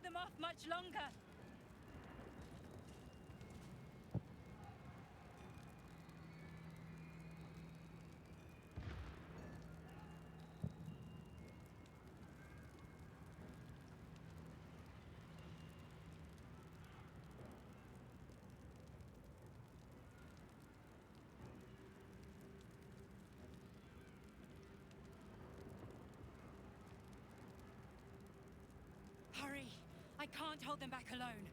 them off much longer. Hurry! I can't hold them back alone.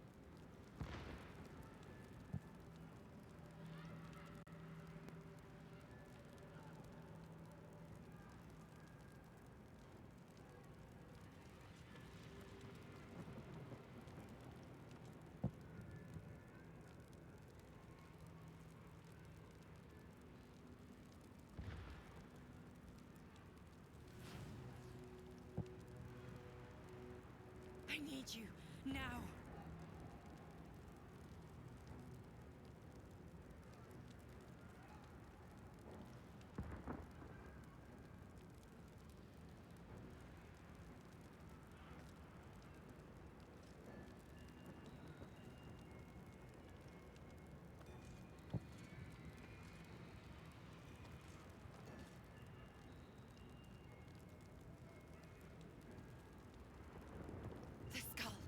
I need you now.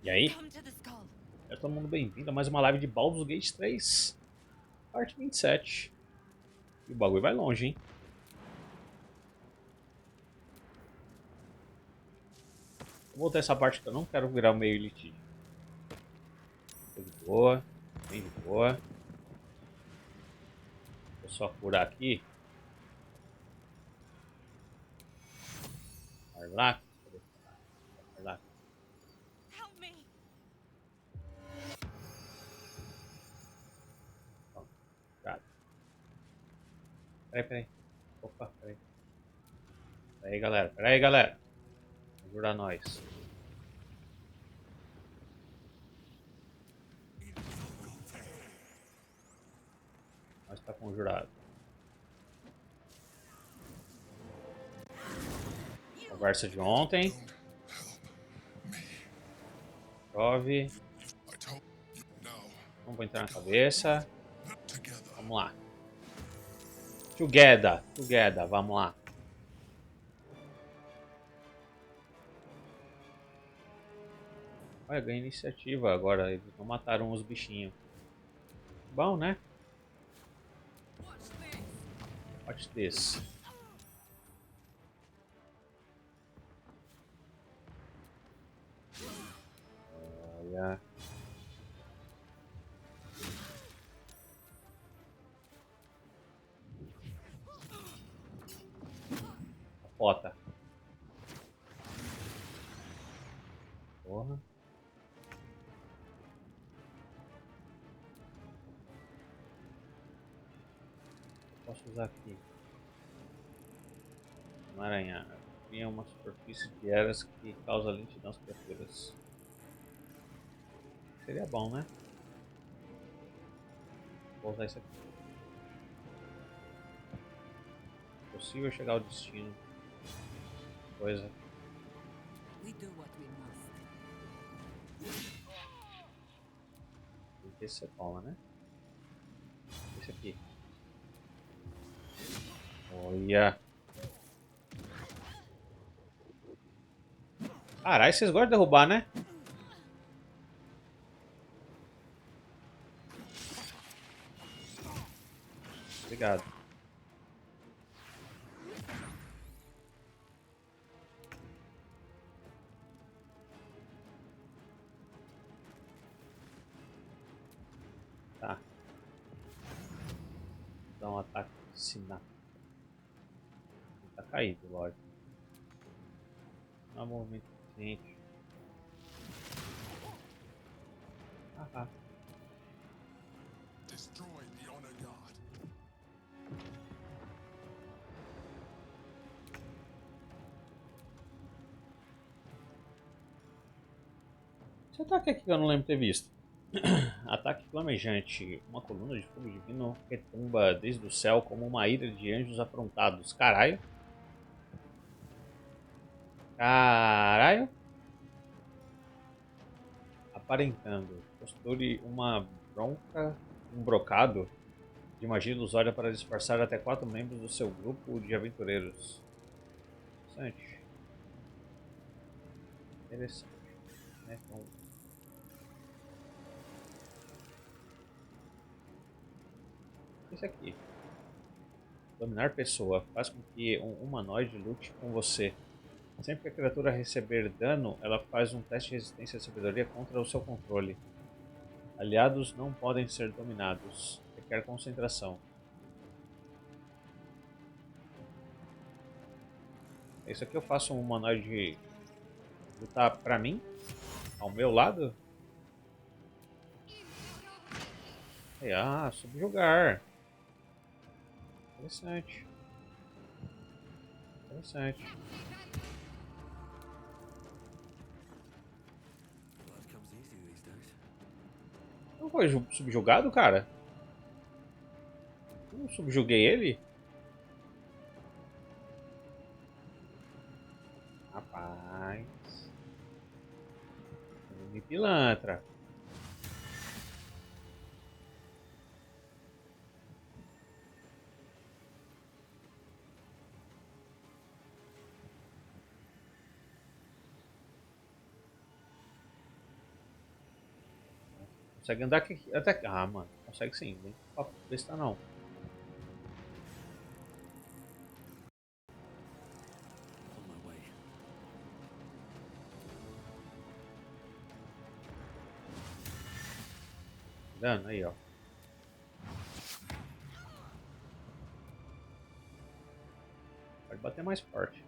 E aí? É todo mundo bem-vindo a mais uma live de Baldur's Gate 3, parte 27. E o bagulho vai longe, hein? Vou voltar essa parte que eu não quero virar o meio elite. Tô de boa, bem de boa. Vou só curar aqui. Arlac. Arlac. Help me. Peraí. Opa, peraí. Peraí, galera. Ajudar nós. Nós tá conjurado. Conversa de ontem. Chove. Não vou entrar na cabeça. Vamos lá. Together, vamos lá. Olha, ganhei iniciativa agora. Eles não mataram os bichinhos. Bom, né? Watch this. Olha. Capota. Porra. Posso usar aqui. Emaranhar. Cria uma superfície de eras que causa lentidão às criaturas. Seria bom, né? Vou usar isso aqui. É possível chegar ao destino. Coisa. Esse você toma, né? Esse aqui. Olha. Caralho, vocês gostam de derrubar, né? Obrigado. Tá. Vou dar um ataque de sinal. Tá caído, lógico. Não é um movimento suficiente. Ah. Esse ataque aqui que eu não lembro de ter visto. Ataque flamejante. Uma coluna de fogo divino retumba desde o céu como uma ira de anjos afrontados. Caralho. Caralho. aparentando. Costure um brocado de magia ilusória para disfarçar até 4 membros do seu grupo de aventureiros. Interessante. Interessante. Né? Então, esse aqui. Dominar pessoa. Faz com que um humanoide lute com você. Sempre que a criatura receber dano, ela faz um teste de resistência de sabedoria contra o seu controle. Aliados não podem ser dominados. Requer concentração. Isso aqui eu faço um humanoide lutar pra mim, ao meu lado. Subjugar. Interessante. Interessante. Não foi subjugado, cara? Eu não subjuguei ele? Rapaz. Me pilantra. Consegue andar aqui até. Ah, mano. Consegue sim. Vem papo besta não. Dano aí, ó. Pode bater mais forte.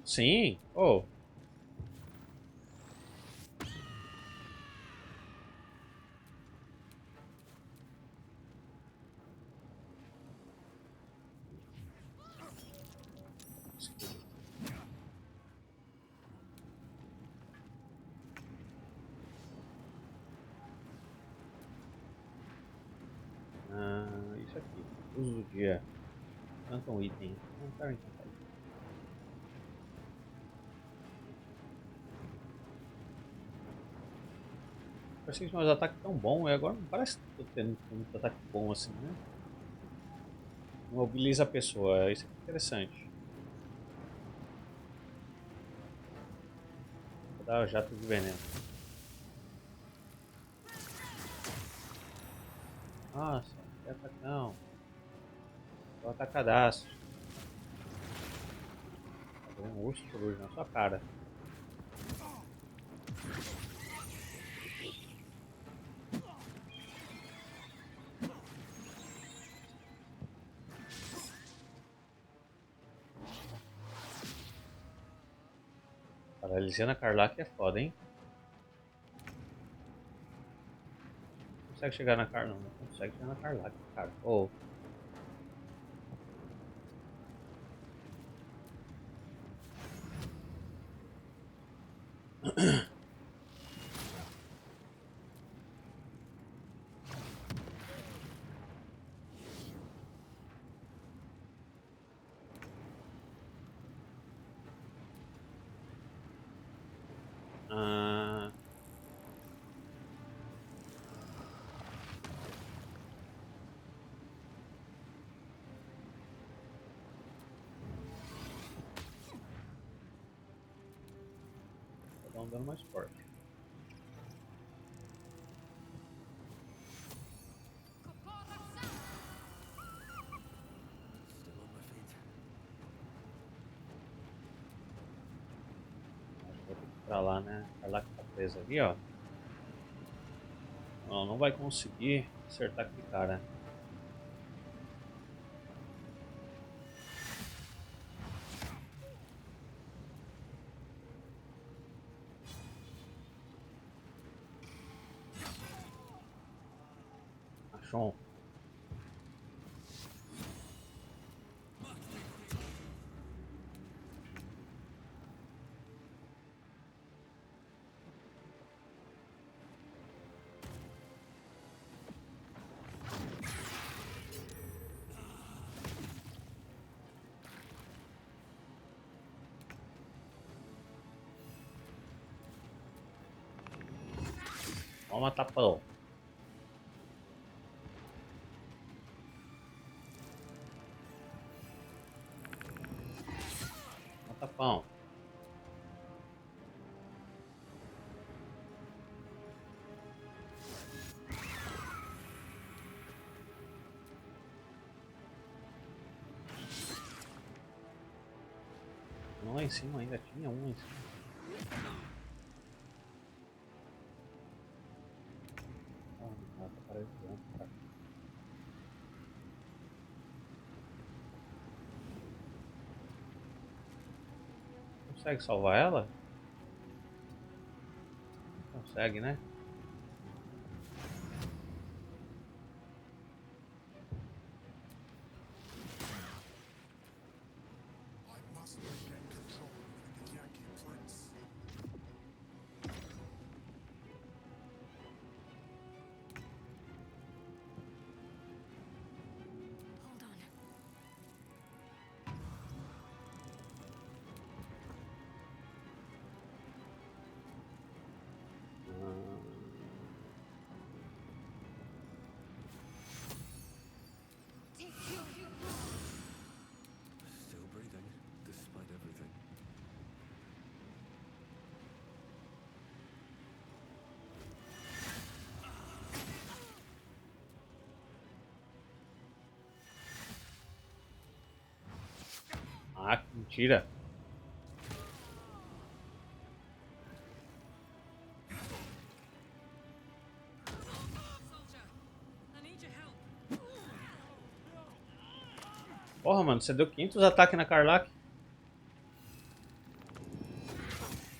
Sim. Oh. Isso aqui. Uso do dia. Encanta um item. Não quero encantar item. Parecia que tinha uns ataques tão bons, e agora não parece que tô tendo muito ataque bom assim, né? Mobiliza a pessoa. Isso aqui é interessante. Vou dar o jato de veneno. Nossa, não quer ataque não. Tô atacadaço. Tá vendo um urso coruja na sua cara. Paralisando a Karlak é foda, hein? Não consegue chegar na Karlak, não. Não consegue chegar na Karlak, cara. Oh. Ah, vou dar um dano mais forte. Acho que vou ter que ir pra lá, né? A Karlak tá presa ali, ó. Não, não vai conseguir acertar aquele cara. Achou? Toma tapão. Toma tapão. Não, lá em cima ainda tinha um em cima. Ah, tá paralisando, cara. Consegue salvar ela? Consegue, né? I must regain control of the Yankee prince. Hold on. Still breathing, despite everything. Ah, que mentira. Soldier, I need your help. Porra, mano, você deu 500 ataques na Karlach.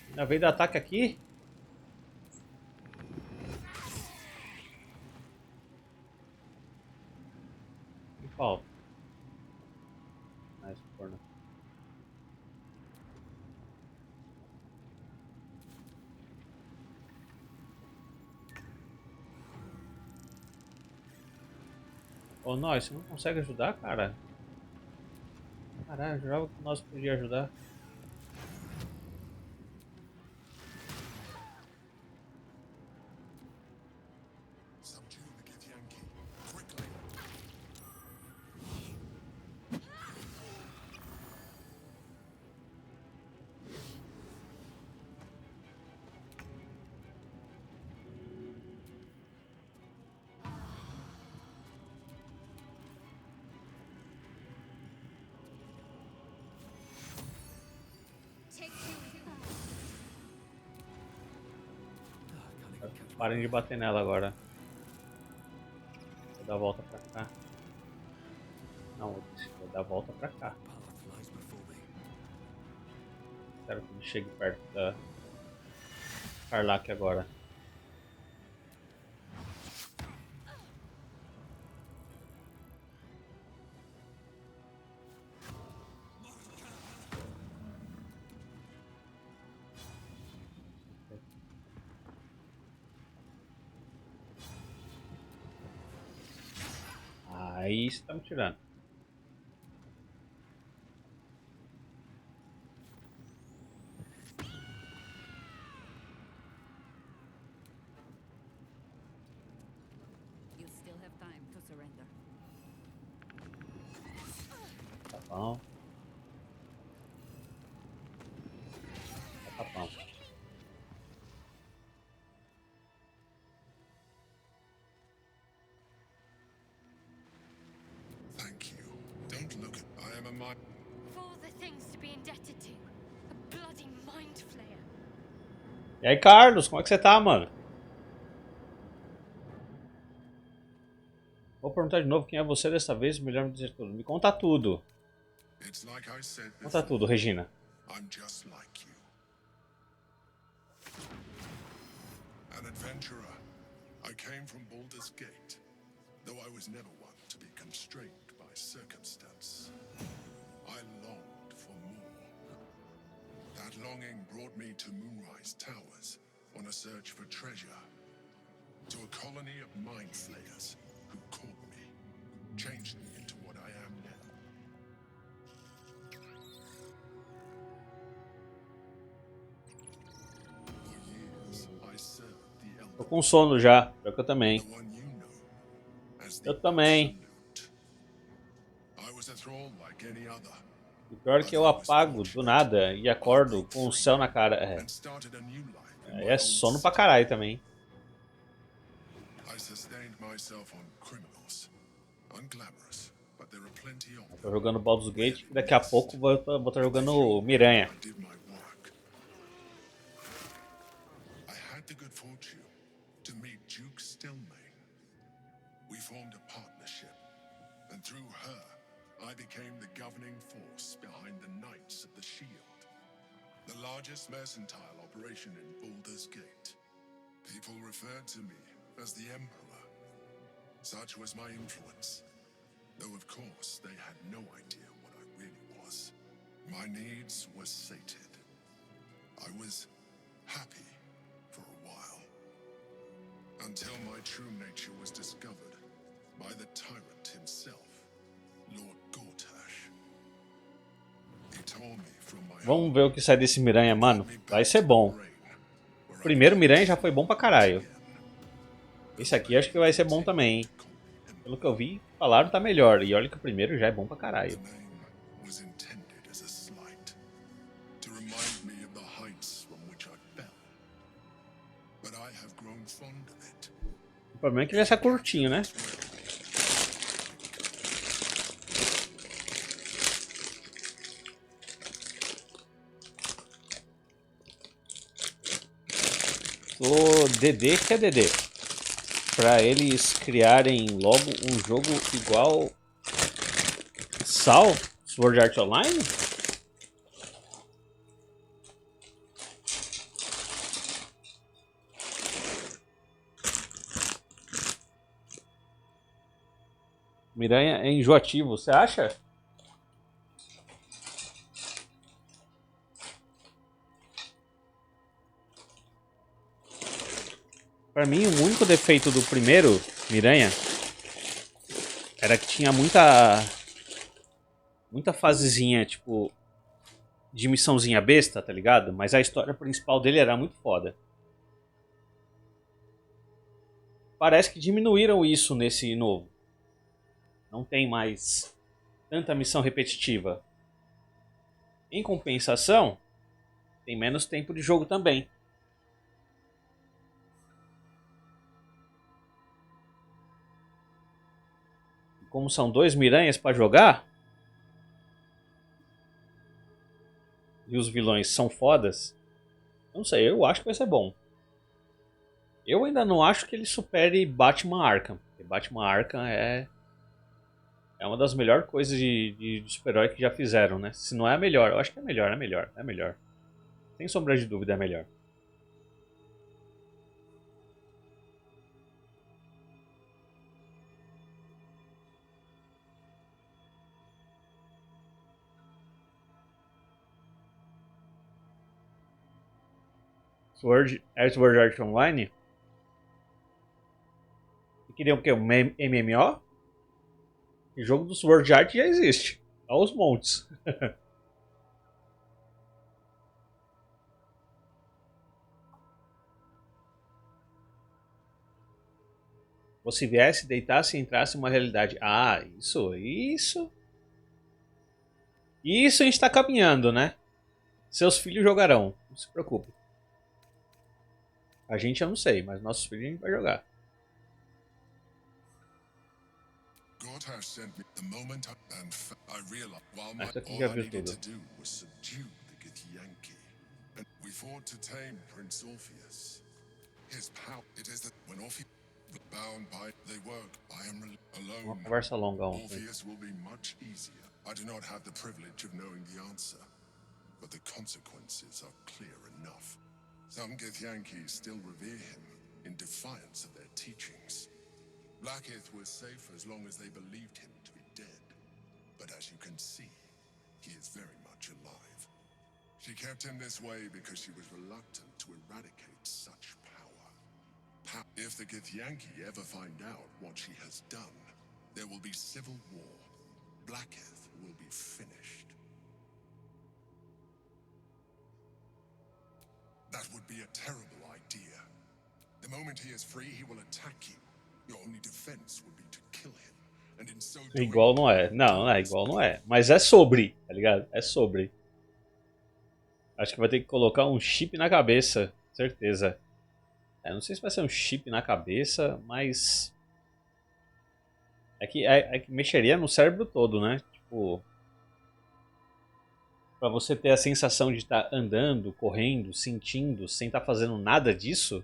Ainda veio dar ataque aqui? Que falta? Ah, esse corno. Ô, nós, você não consegue ajudar, cara? Caralho, eu jurava que nós podia ajudar. Subdue the Githyanki, quickly. Can't even catch Parem de bater nela agora. Vou dar a volta pra cá. Não, eu disse, vou dar a volta pra cá. path lies before me. Espero que ele chegue perto da Karlach agora. Aí você tá me tirando. You still have time to surrender. Tá bom. Tá bom. Thank you. Don't look at. I am a mind. Of all the things to be indebted to, a bloody mind flayer. E aí, Carlos, como é que você tá, mano? Vou perguntar de novo quem é você dessa vez, melhor me dizer tudo. Me conta tudo. It's like I said Conta before. tudo, Regina. I'm just like you. An adventurer. I came from Baldur's Gate, though I was never one to be constrained by circumstance. I longed for more. That longing brought me to Moonrise Towers on a search for treasure. To a colony of mind flayers who caught me, changed me into what I am now. For years, I served the Tô com sono já, pior que eu também. the one you know as the Eu também. Absolute. I was a thrall like any other. O pior é que eu apago do nada e acordo com o céu na cara. And started a new life in É, my é own sono pra city. caralho também. I sustained myself on criminals. Unglamorous, but there are plenty of Tô them. jogando Baldur's Gate e daqui a pouco vou estar jogando Miranha. I did my work. I had the good fortune to meet Duke Stillmain. We formed a partnership, and through her, I became the governing force behind the Knights of the Shield, the largest mercantile operation in Baldur's Gate. People referred to me as the Emperor. Such was my influence, though of course they had no idea what I really was. My needs were sated. I was happy for a while, until my true nature was discovered by the tyrant himself, Lord Gortash. He tore me from my Vamos ver o que sai desse Miranha, mano. me Vai back ser to bom. the rain, where O I primeiro became Miranha já foi bom pra caralho. again. Esse aqui acho que vai ser bom também, hein? Pelo que eu vi, falaram tá melhor. E olha que o primeiro já é bom pra caralho. The name was intended as a slight, to remind me of the heights from which I fell. But I have grown fond of it. O problema é que ele vai ser curtinho, né? O DD que é DD. Pra eles criarem logo um jogo igual Sal, Sword Art Online? Miranha é enjoativo, você acha? Pra mim, o único defeito do primeiro Miranha era que tinha muita fasezinha, tipo, de missãozinha besta, tá ligado? Mas a história principal dele era muito foda. Parece que diminuíram isso nesse novo. Não tem mais tanta missão repetitiva. Em compensação, tem menos tempo de jogo também. Como são 2 Miranhas pra jogar, e os vilões são fodas, não sei, eu acho que vai ser bom. Eu ainda não acho que ele supere Batman Arkham. Porque Batman Arkham é uma das melhores coisas de super-herói que já fizeram, né? Se não é a melhor, eu acho que é melhor, é melhor, é melhor. Sem sombra de dúvida, é melhor. Sword Art Online? E queriam o quê? Um MMO? O jogo do Sword Art já existe. Aos montes. Você viesse, deitasse e entrasse em uma realidade. Ah, isso. Isso a gente tá caminhando, né? Seus filhos jogarão. Não se preocupe. A gente eu não sei, mas nossos filhos a gente vai jogar. Gortash sent me the moment I realized while Isso aqui all já I viu needed tudo. to do was subdue the Githyanki. And we fought to tame Prince Orpheus. His power it is that when Orpheus bound by they work, I am Uma alone. conversa longa ontem. Orpheus will be much easier. I do not have the privilege of knowing the answer, but the consequences are clear enough. Some Githyanki still revere him in defiance of their teachings. Blackith was safe as long as they believed him to be dead. But as you can see, he is very much alive. She kept him this way because she was reluctant to eradicate such power. If the Githyanki ever find out what she has done, there will be civil war. Blackith will be finished. That would be a terrible idea. The moment he is free, he will attack you. Your only defense will be to kill him. And in so doing, Igual não é. Não, é igual não é. Mas é sobre, tá ligado? É sobre. Acho que vai ter que colocar um chip na cabeça. Certeza. Não sei se vai ser um chip na cabeça, mas... É que mexeria no cérebro todo, né? Tipo... Pra você ter a sensação de estar andando, correndo, sentindo, sem estar fazendo nada disso...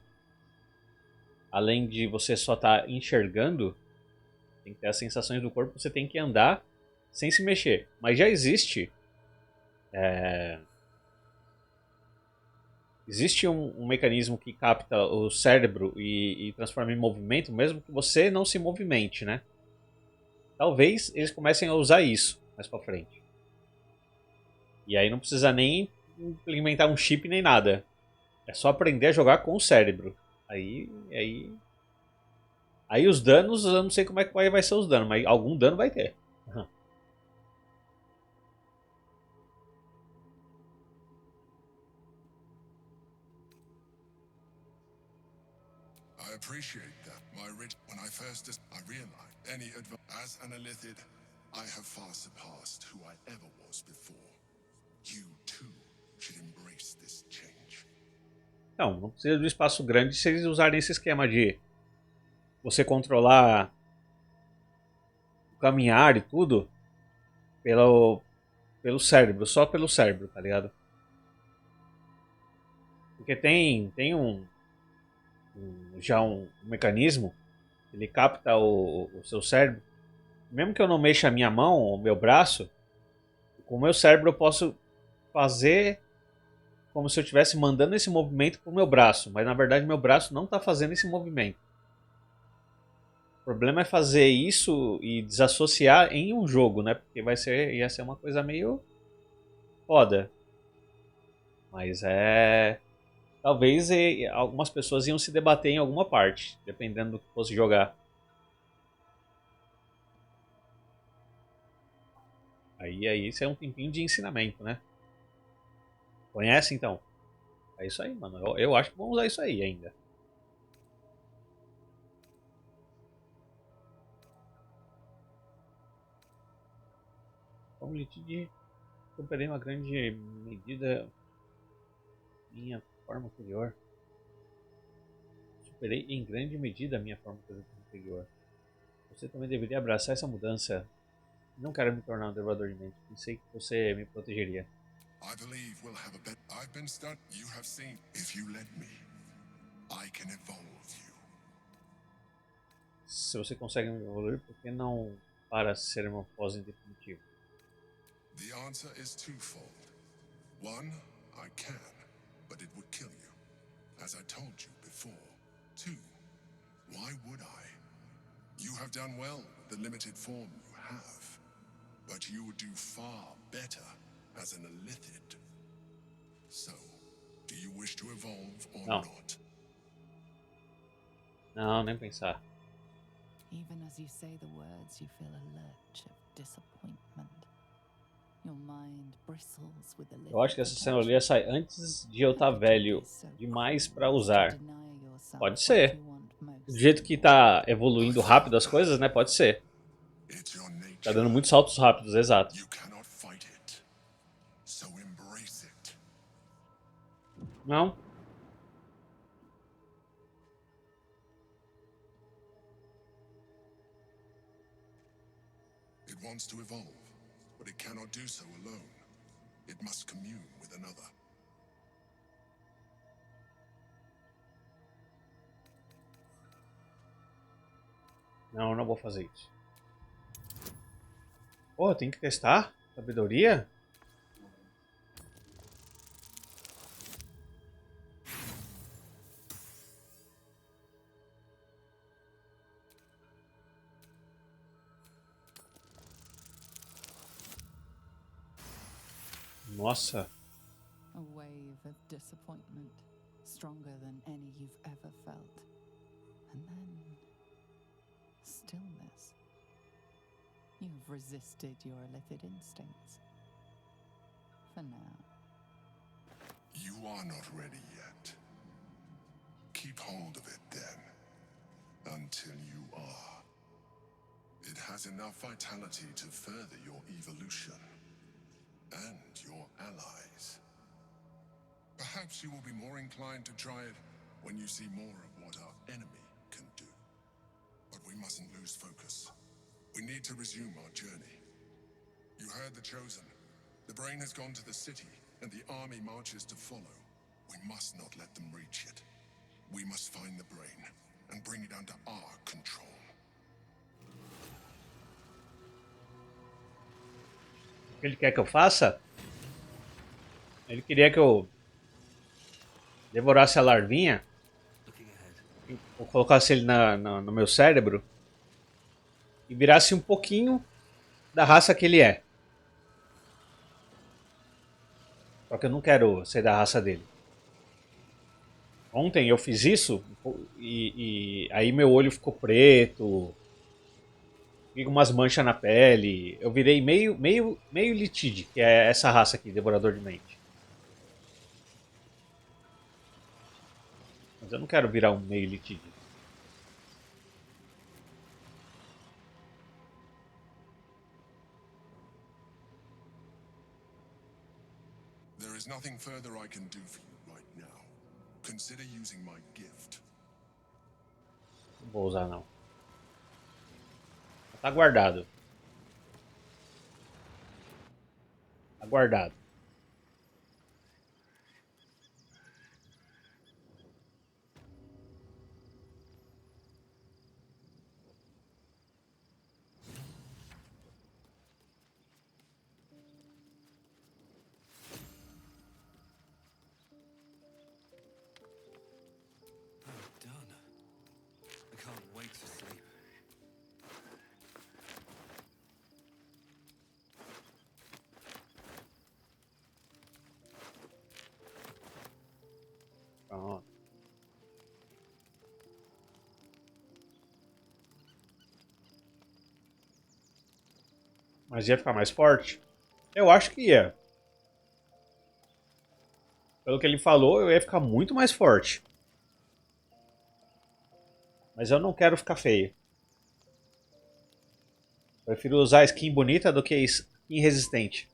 Além de você só estar enxergando... Tem que ter as sensações do corpo, você tem que andar sem se mexer. Mas já existe... Existe um mecanismo que capta o cérebro e transforma em movimento, mesmo que você não se movimente, né? Talvez eles comecem a usar isso mais pra frente. E aí não precisa nem implementar um chip nem nada. É só aprender a jogar com o cérebro. Aí os danos, eu não sei como é que vai ser os danos, mas algum dano vai ter. I appreciate that. When I first I realized as an Illithid, I have far surpassed who I ever was before. You too should embrace this change. Não precisa de um espaço grande se eles usarem esse esquema de você controlar o caminhar e tudo pelo cérebro, só pelo cérebro, tá ligado? Porque tem um mecanismo, ele capta o seu cérebro. Mesmo que eu não mexa a minha mão ou meu braço, com o meu cérebro eu posso fazer como se eu estivesse mandando esse movimento pro meu braço, mas na verdade meu braço não está fazendo esse movimento. O problema é fazer isso e desassociar em um jogo, né? Porque ia ser uma coisa meio foda. Mas talvez algumas pessoas iam se debater em alguma parte, dependendo do que fosse jogar. Aí isso é um tempinho de ensinamento, né? Conhece então? É isso aí, mano. Eu acho que vamos usar isso aí ainda. Como lhe disse, superei uma grande medida minha forma anterior. Superei em grande medida a minha forma anterior. Você também deveria abraçar essa mudança. Não quero me tornar um devorador de mente. Pensei que você me protegeria. I believe we'll have a bet. I've been stunned. You have seen. If you let me, I can evolve you. Se você consegue me evoluir, por que não para ser uma pós em definitivo? The answer is twofold. One, I can, but it would kill you, as I told you before. Two, why would I? You have done well with the limited form you have, but you would do far better as an Illithid. So, do you wish to evolve or Não. not? Não, nem pensar. Even as you say the words, you feel a lurch of disappointment. Your mind bristles with the Eu acho que essa cenoura sai antes de eu estar velho demais pra usar. Pode ser. Do jeito que tá evoluindo rápido as coisas, né? Pode ser. It's your nature. Tá dando muitos saltos rápidos, exato. You cannot fight it. So embrace it. Não. It wants to evolve, but it cannot do so alone. It must commune with another. Não, não vou fazer isso. Pô, tem que testar? Sabedoria? Nossa. A wave of disappointment, stronger than any you've ever felt. And then stillness. You've resisted your Illithid instincts. For now. You are not ready yet. keep hold of it then. Until you are. It has enough vitality to further your evolution. And your allies. Perhaps you will be more inclined to try it when you see more of what our enemy can do. But we mustn't lose focus. We need to resume our journey. You heard the Chosen. The brain has gone to the city, and the army marches to follow. We must not let them reach it. We must find the brain, and bring it under our control. O que ele quer que eu faça? Ele queria que eu devorasse a larvinha, eu colocasse ele no meu cérebro e virasse um pouquinho da raça que ele é. Só que eu não quero ser da raça dele. Ontem eu fiz isso e aí meu olho ficou preto, fiquei com umas manchas na pele. Eu virei meio Litid, que é essa raça aqui, Devorador de Mente. Mas eu não quero virar um meio Litid. There is nothing further I can do for you right now. Consider using my gift. Não vou usar não. Tá guardado. Tá guardado. Done. I can't wait to sleep. Pronto. Mas ia ficar mais forte? Eu acho que ia. Pelo que ele falou, eu ia ficar muito mais forte. Mas eu não quero ficar feio. Prefiro usar skin bonita do que skin resistente.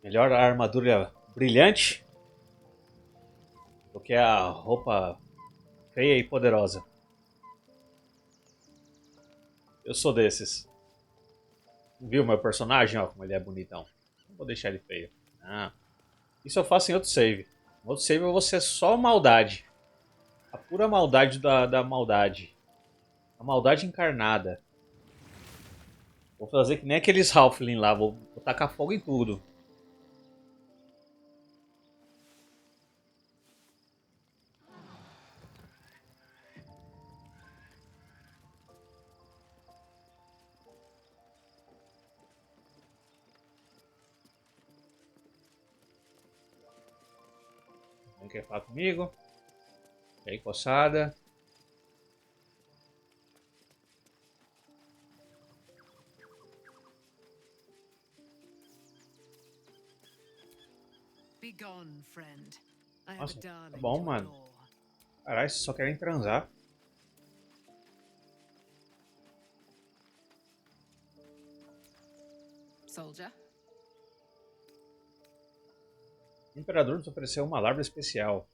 Melhor a armadura brilhante do que a roupa feia e poderosa. Eu sou desses. Viu meu personagem? Ó, como ele é bonitão. Não vou deixar ele feio. Ah, isso eu faço em outro save. No outro save eu vou ser só maldade. A pura maldade da maldade. A maldade encarnada. Vou fazer que nem aqueles Halfling lá. Vou tacar fogo em tudo. Quem quer falar comigo? E aí, coçada? Be gone, friend. I have Nossa, a darling tá bom, to mano. adore. Caralho, vocês só querem transar. Soldier? O Imperador nos ofereceu uma larva especial.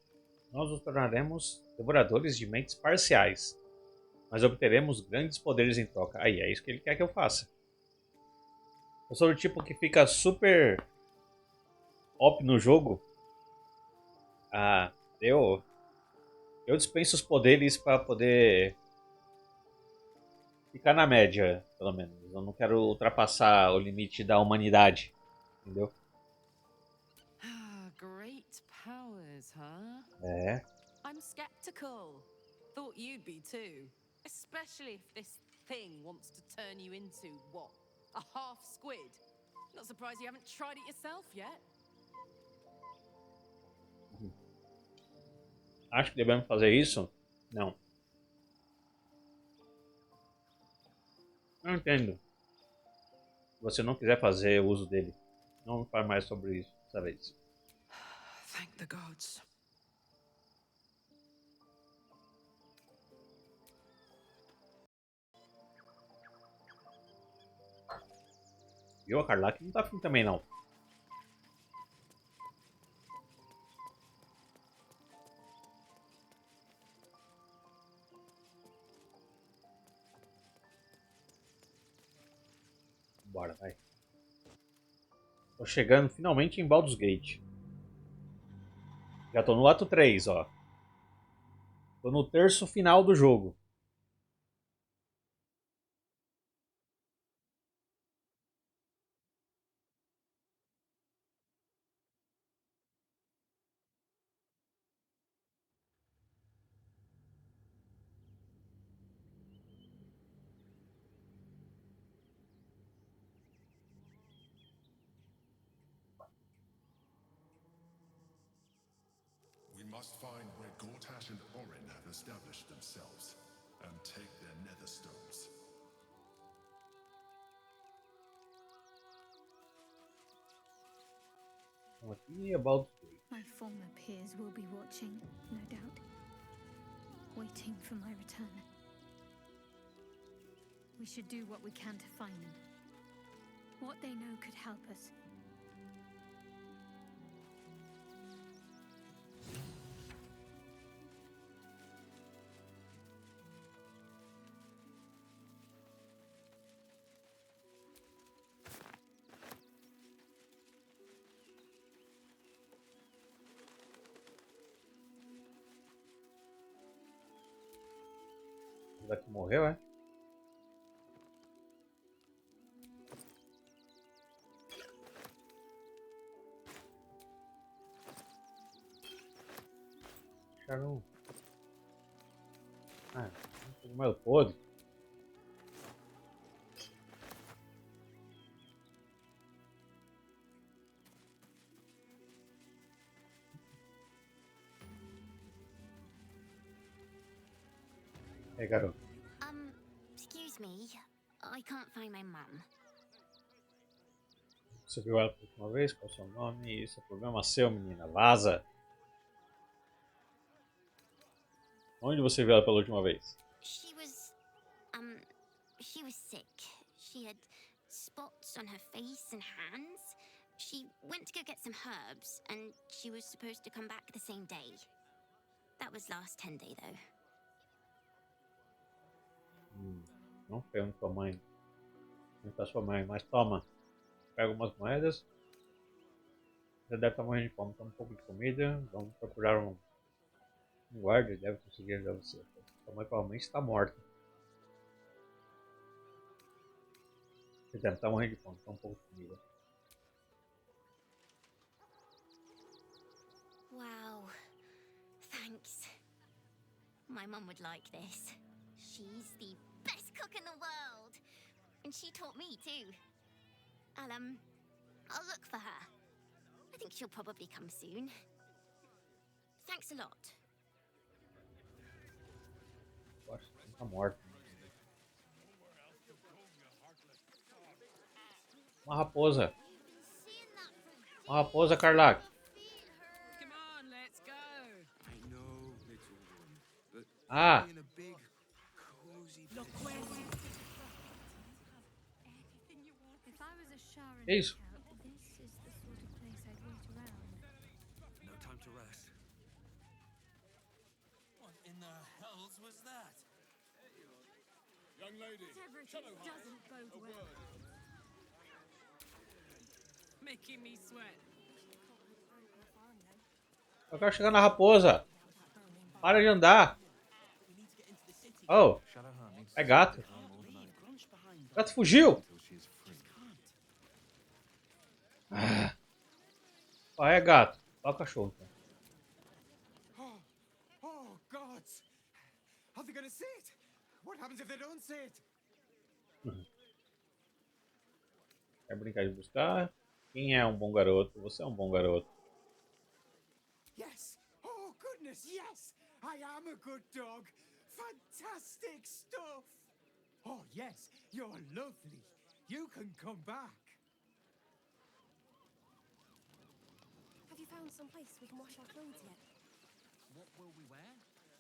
Nós nos tornaremos devoradores de mentes parciais. Mas obteremos grandes poderes em troca. Aí, é isso que ele quer que eu faça. Eu sou do tipo que fica super OP no jogo. Ah, eu dispenso os poderes para poder ficar na média, pelo menos. Eu não quero ultrapassar o limite da humanidade, entendeu? Ah, great powers, huh? É. I'm skeptical. Thought you'd be too. Especially if this thing wants to turn you into what? A half squid? Not surprised you haven't tried it yourself yet. Acho que devemos fazer isso? Não. Não entendo. Se você não quiser fazer uso dele, não fale mais sobre isso dessa vez. Thank the gods. E o Karlak não tá afim também, não. Bora, vai. Tô chegando finalmente em Baldur's Gate. Já tô no ato 3, ó. Tô no terço final do jogo. We must find where Gortash and Orin have established themselves, and take their nether stones. Então aqui é Baldur's Gate. My former peers will be watching, no doubt, waiting for my return. We should do what we can to find them. What they know could help us. O daqui morreu, é? Acharam. Ah, um cogumelo podre. É, garoto. Excuse me. I can't find my mum. Você viu ela pela última vez? Qual é o seu nome? Isso é problema seu, menina. Vaza! Onde você viu ela pela última vez? She was sick. She had spots on her face and hands. She went to go get some herbs, and she was supposed to come back the same day. That was last 10-day, though. Não pergunto tua mãe. Não tá sua mãe, mas toma. Pega umas moedas. Você deve estar morrendo de fome. Toma um pouco de comida. Vamos procurar um guarda. Ele deve conseguir ajudar você. Sua mãe provavelmente está morta. Você deve estar morrendo de fome. Toma um pouco de comida. Wow. Thanks. My mum would like this. She's the best cook in the world. And she taught me too. I'll look for her. I think she'll probably come soon. Thanks a lot. Eu acho que está morta. Uma raposa. Uma raposa, Karlak. Come on, let's go. I know, little one, but Ah. in a big, cozy Look place. where you If I was a Sharon Que isso? scout, this is the sort of place I'd wait around. No time to rest. What in the hells was that? Young lady, Whatever it is doesn't bode well. making me sweat. Eu quero chegar na raposa. Para de andar. Oh, é gato. O gato fugiu. Ah. Ó, é gato. Ó o cachorro. Então. Oh, gods! Are they gonna see it? What happens if they don't see it? Quer brincar de buscar? Quem é um bom garoto? Você é um bom garoto. Yes! Oh, goodness, yes! I am a good dog! Fantastic stuff! Oh, yes, you're lovely. You can come back. Have you found some place we can wash our clothes yet? What will we wear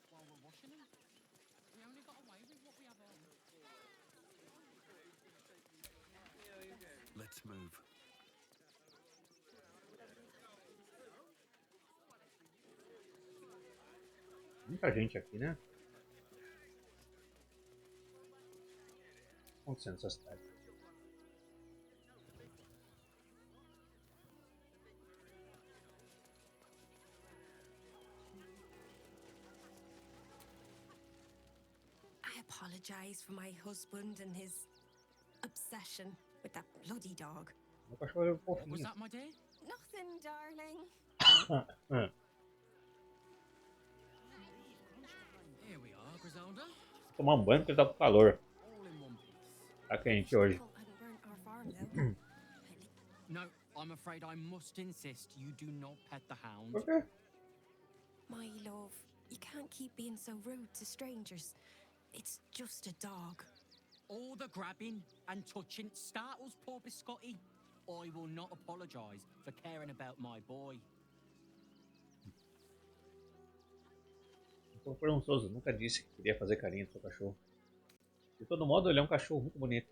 while we're washing them? We only got away with what we have on. Let's move. Muita gente aqui, né? O que está acontecendo nessa cidade? I apologize for my husband and his obsession with that bloody dog. Meu cachorro é What was fofinho. that, my dear? Nothing, darling. Here we are, Griselda. Vou tomar um banho porque tá com calor. All in one piece. Tá quente hoje. Difficult hadn't burnt our farm, though. No, I'm afraid I must insist you do not pet the hound. Por quê? My love, you can't keep being so rude to strangers. It's just a dog. All the grabbing and touching startles poor Biscotti. I will not apologise for caring about my boy. Um pouco presunçoso. Nunca disse que queria fazer carinho no seu cachorro. De todo modo, ele é um cachorro muito bonito.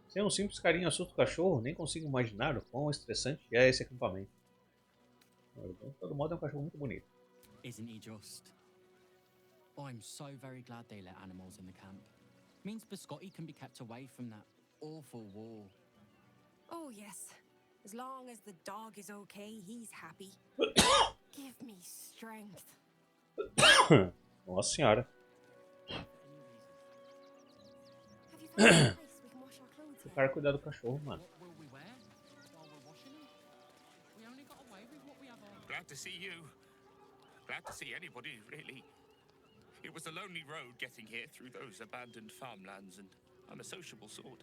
Sem um simples carinho assusta o cachorro, nem consigo imaginar o quão estressante é esse acampamento. De todo modo, é um cachorro muito bonito. Isn't he just? I'm so very glad they let animals in the camp. Means Biscotti can be kept away from that awful war. Oh, yes. As long as the dog is okay, he's happy. Give me strength. Nossa senhora. Have you found a place we can wash our clothes O yet? cara cuidar do cachorro, mano. What will we wear while we're washing them? We only got away with what we have on. Glad to see you. Glad to see anybody, really. It was a lonely road getting here through those abandoned farmlands, and I'm a sociable sort.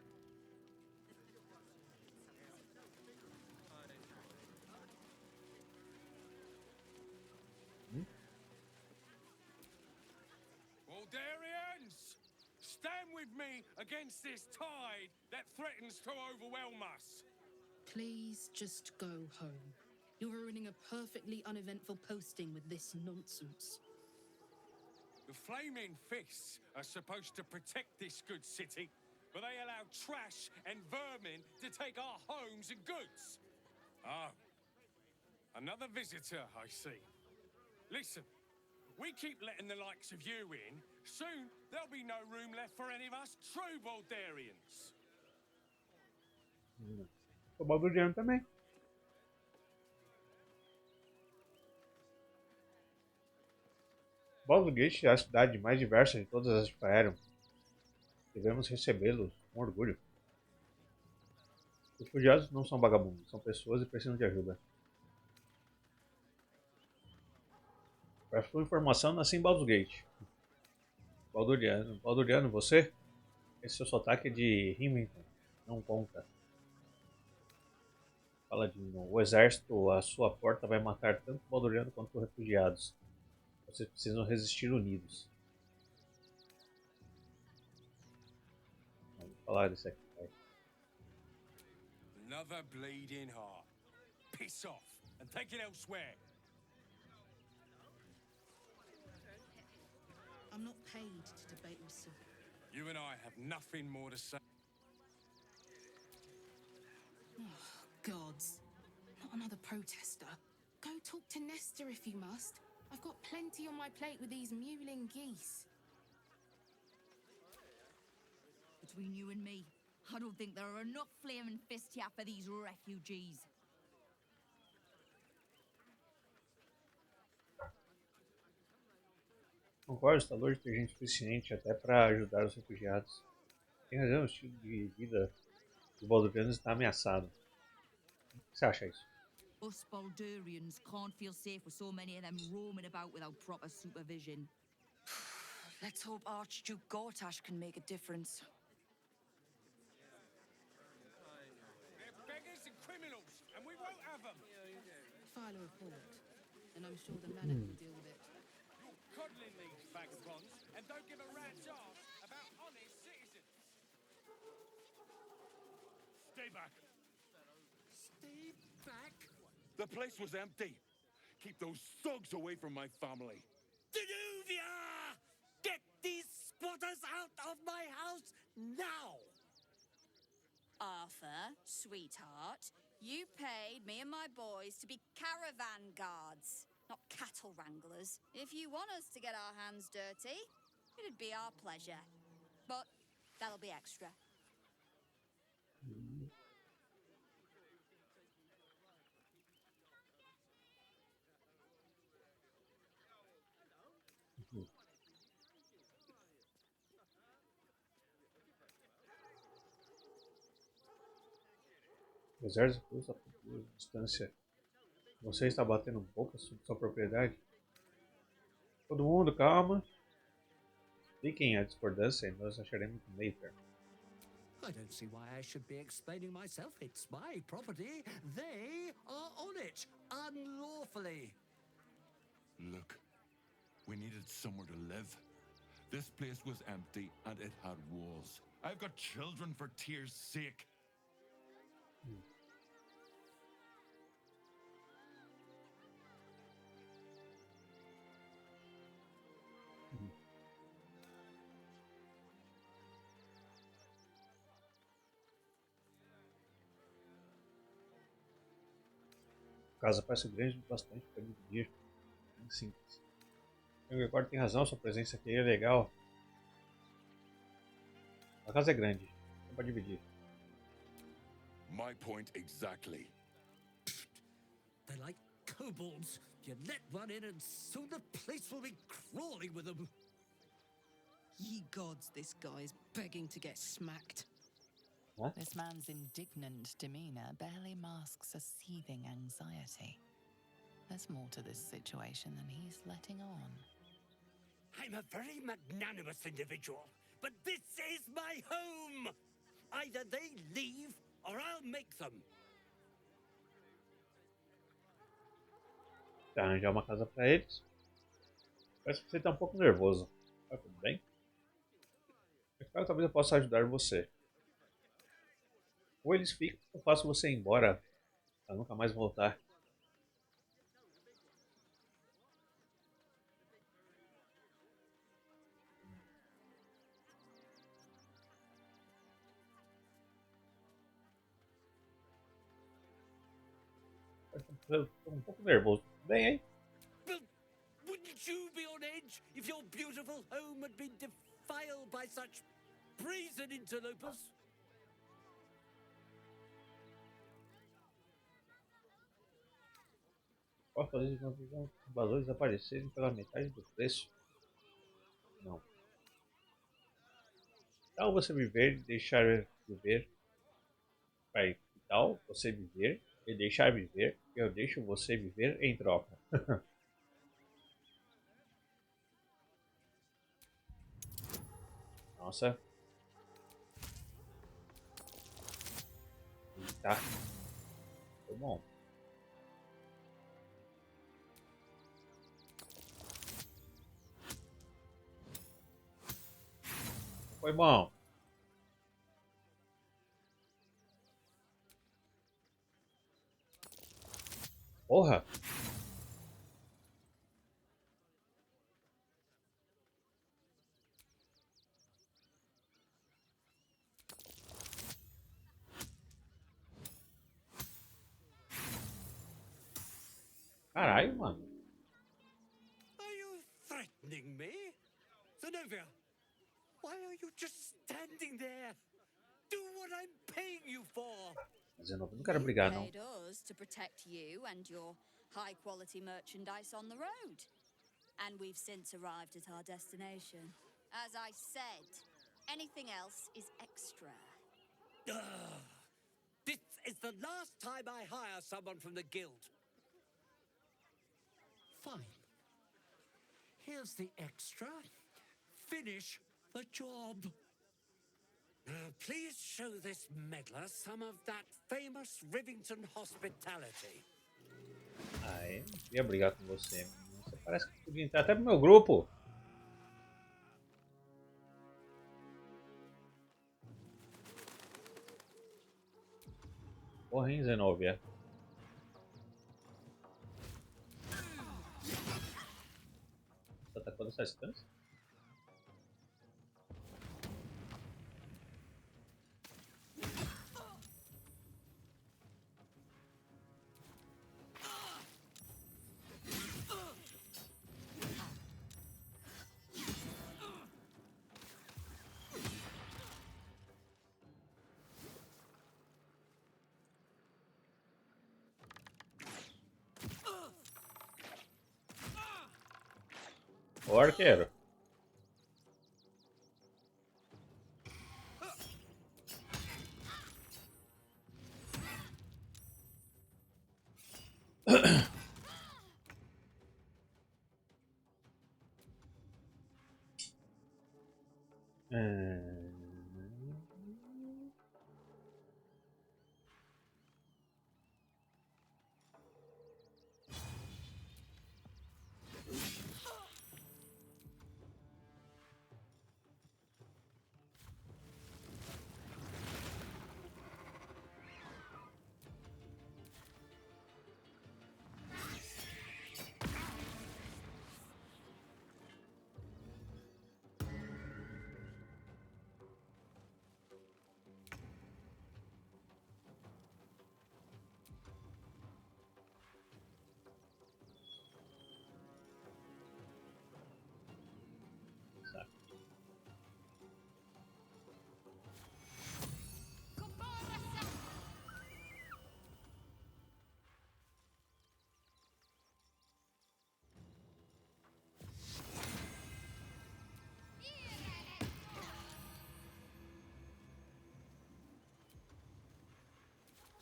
Baldurians! Stand with me against this tide that threatens to overwhelm us. Please just go home. You're ruining a perfectly uneventful posting with this nonsense. The Flaming Fists are supposed to protect this good city, but they allow trash and vermin to take our homes and goods. Oh, another visitor, I see. Listen, we keep letting the likes of you in. Soon, there'll be no room left for any of us true Baldurians. O Balduriano também. Baldur é a cidade mais diversa de todas as de Faerûn. Devemos recebê-los com orgulho. Os refugiados não são vagabundos, são pessoas e precisam de ajuda. Para sua informação, nasci em Baldur Gate. Balduriano, você? Esse seu sotaque é de Remington, não conta. Paladino, o exército à sua porta vai matar tanto Balduriano quanto refugiados. Vocês precisam resistir unidos. Vamos falar disso aqui. Vai. Another bleeding heart. Piss off and take it elsewhere. I'm not paid to debate with Sir. You and I have nothing more to say. Oh, gods. Not another protester. Go talk to Nestor if you must. I've got plenty on my plate with these mewling geese. Between you and me, I don't think there are enough flaming fists here for these refugees. Concordo, está longe de ter gente suficiente até para ajudar os refugiados. Tem razão, o estilo de vida dos Baldurianos está ameaçado. O que você acha disso? Us Baldurians can't feel safe with so many of them roaming about without proper supervision. Let's hope Archduke Gortash can make a difference. They're beggars and criminals, and we won't have them. File a report, and I'm sure the manor will deal with it. You're coddling these vagabonds and don't give a rat's ass about honest citizens. Stay back. Stay back? The place was empty. Keep those thugs away from my family. Danuvia! Get these spotters out of my house now! Arthur, sweetheart, you paid me and my boys to be caravan guards, not cattle wranglers. If you want us to get our hands dirty, it'd be our pleasure. But that'll be extra. O exército cruza a distância. Você está batendo boca sobre sua propriedade? Todo mundo, calma. Expliquem a discordância e nós acharemos um meio termo. I don't see why I should be explaining myself. It's my property. They are on it, unlawfully. Look, we needed somewhere to live. This place was empty and it had walls. I've got children for tears' sake. A casa parece grande bastante para dividir. Bem simples. O Gregório tem razão, sua presença aqui é legal. A casa é grande, dá para dividir. My point exactly. They're like kobolds. You let one in and soon the place will be crawling with them. Ye gods, this guy's begging to get smacked. What? This man's indignant demeanor barely masks a seething anxiety. There's more to this situation than he's letting on. I'm a very magnanimous individual, but this is my home! Either they leave, or I'll make them. Tá, arranjar uma casa para eles. Parece que você está um pouco nervoso. Tá tudo bem? É claro, talvez eu possa ajudar você. Ou eles ficam, ou faço você ir embora para nunca mais voltar. Eu tô um pouco nervoso. Bem, hein? But wouldn't you be on edge if your beautiful home had been defiled by such brazen interlopers? Posso fazer os valores aparecerem pela metade do preço? Não. Tal você viver e deixar viver. Vai, tal você viver e deixar viver. Eu deixo você viver em troca. Nossa. Tá. Foi bom. Foi bom. Porra. Caralho, mano. Are you threatening me? Zenobia, why are you just standing there? Do what I'm paying you for. Mas eu não quero brigar, não. Paid us to protect you and your high-quality merchandise on the road. And we've since arrived at our destination. As I said, anything else is extra. This is the last time I hire someone from the guild. Fine. Here's the extra. Finish the job. Now, please show this meddler some of that famous Rivington hospitality. Ah, eu não queria brigar com você. Você parece que podia entrar até pro meu grupo. Porra, hein, Zenobia? Você atacou dessa distância? O arqueiro.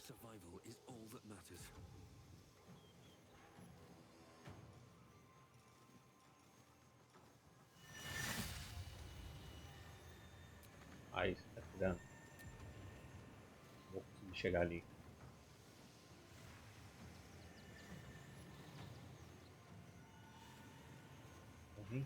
Survival is all that matters. Aí, você tá tirando. Vou conseguir chegar ali. Uhum.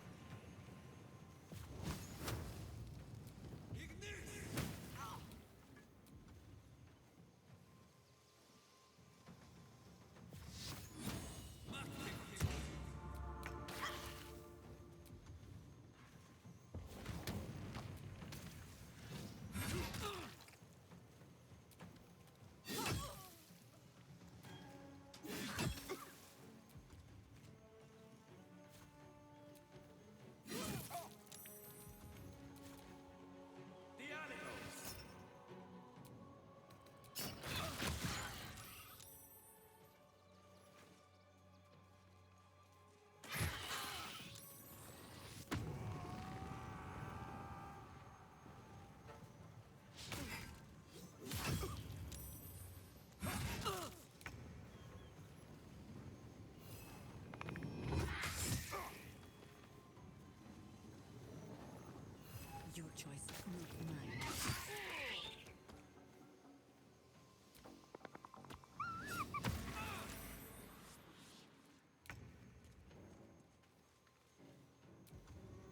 Your choice, not mine.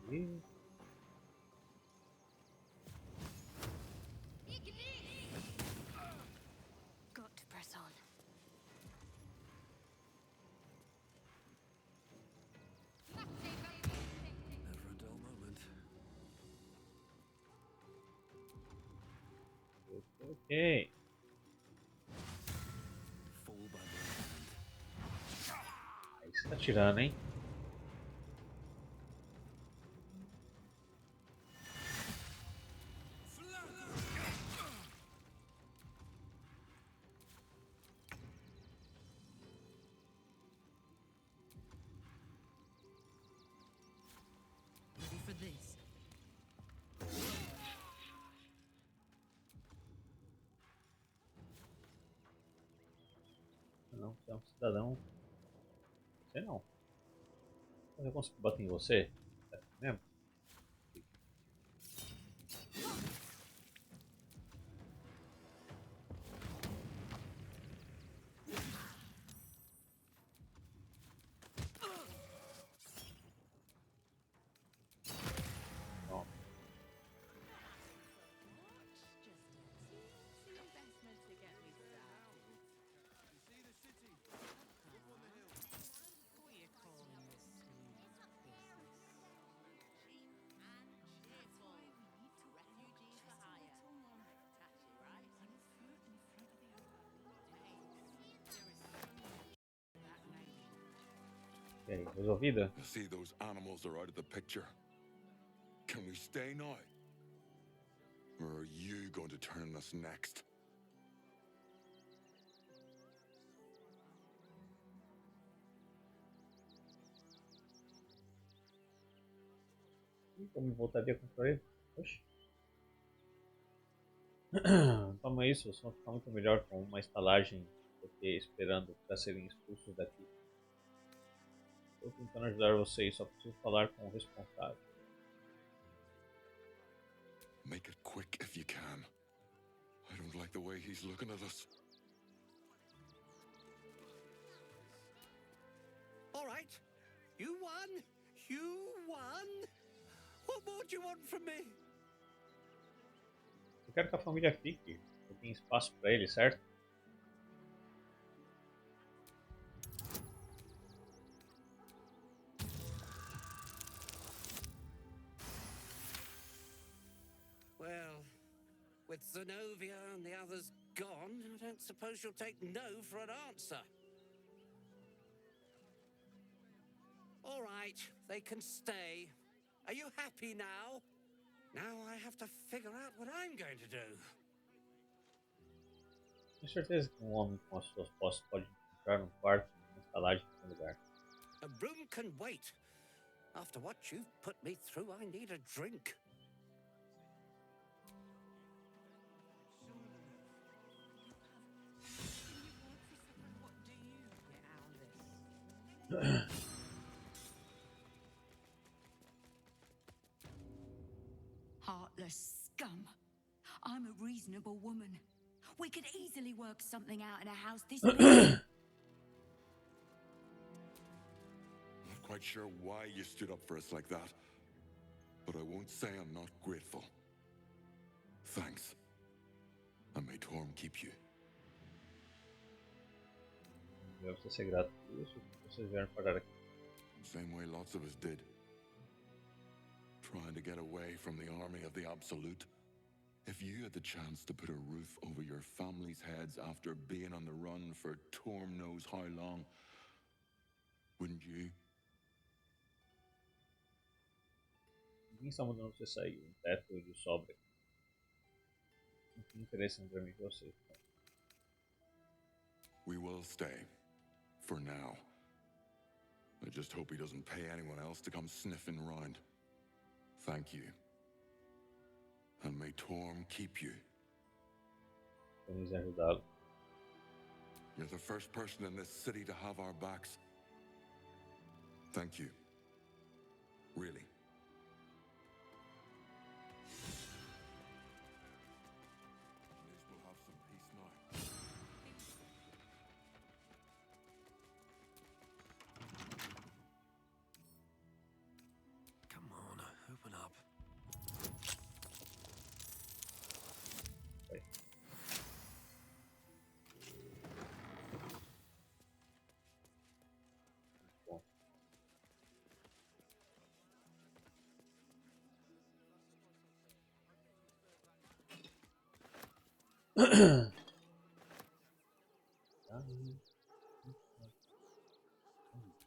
E... Got to press on. Never a dull moment. Ok. Fall by my hand. Aí você tá tirando, hein? Ready for this? Não, você é um cidadão. Você não. Mas eu consigo bater em você? É assim mesmo? Não. Just a teensy investment to get me started. aí, resolvida? I see those animals are out of the picture. Can we stay now? Or are you going to turn us next? Como voltaria contra ele? Oxi. Toma isso, vocês vão ficar muito melhor com uma estalagem do que esperando para serem expulsos daqui. Estou tentando ajudar vocês, só preciso falar com o responsável. Make it quick if you can. I don't like the way he's looking at us. All right. You won. You won. What more do you want from me? Eu quero que a família fique. Eu tenho espaço para ele, certo? Well, with Zenobia and the others gone, I don't suppose you'll take no for an answer. All right, they can stay. Are you happy now? Now I have to figure out what I'm going to do. Tenho certeza que homem com as suas posses pode encontrar um quarto numa estalagem em algum lugar. A room can wait. After what you've put me through, I need a drink. Heartless scum. I'm a reasonable woman. We could easily work something out in a house this big. Not quite sure why you stood up for us like that, but I won't say I'm not grateful. Thanks. And may Torm keep you. Deve ser grato por isso que vocês vieram parar aqui. Same way lots of us did. Trying to get away from the army of the Absolute. If you had the chance to put a roof over your family's heads after being on the run for Torm knows how long, wouldn't you? Ninguém está mandando você sair. Um teto de sobra. Não tem interesse em dormir com vocês. We will stay. For now. I just hope he doesn't pay anyone else to come sniffing around. Thank you. And may Torm keep you. Vamos ajudá-lo. You're the first person in this city to have our backs. Thank you. Really. At least we'll have some peace now. Come on, open up.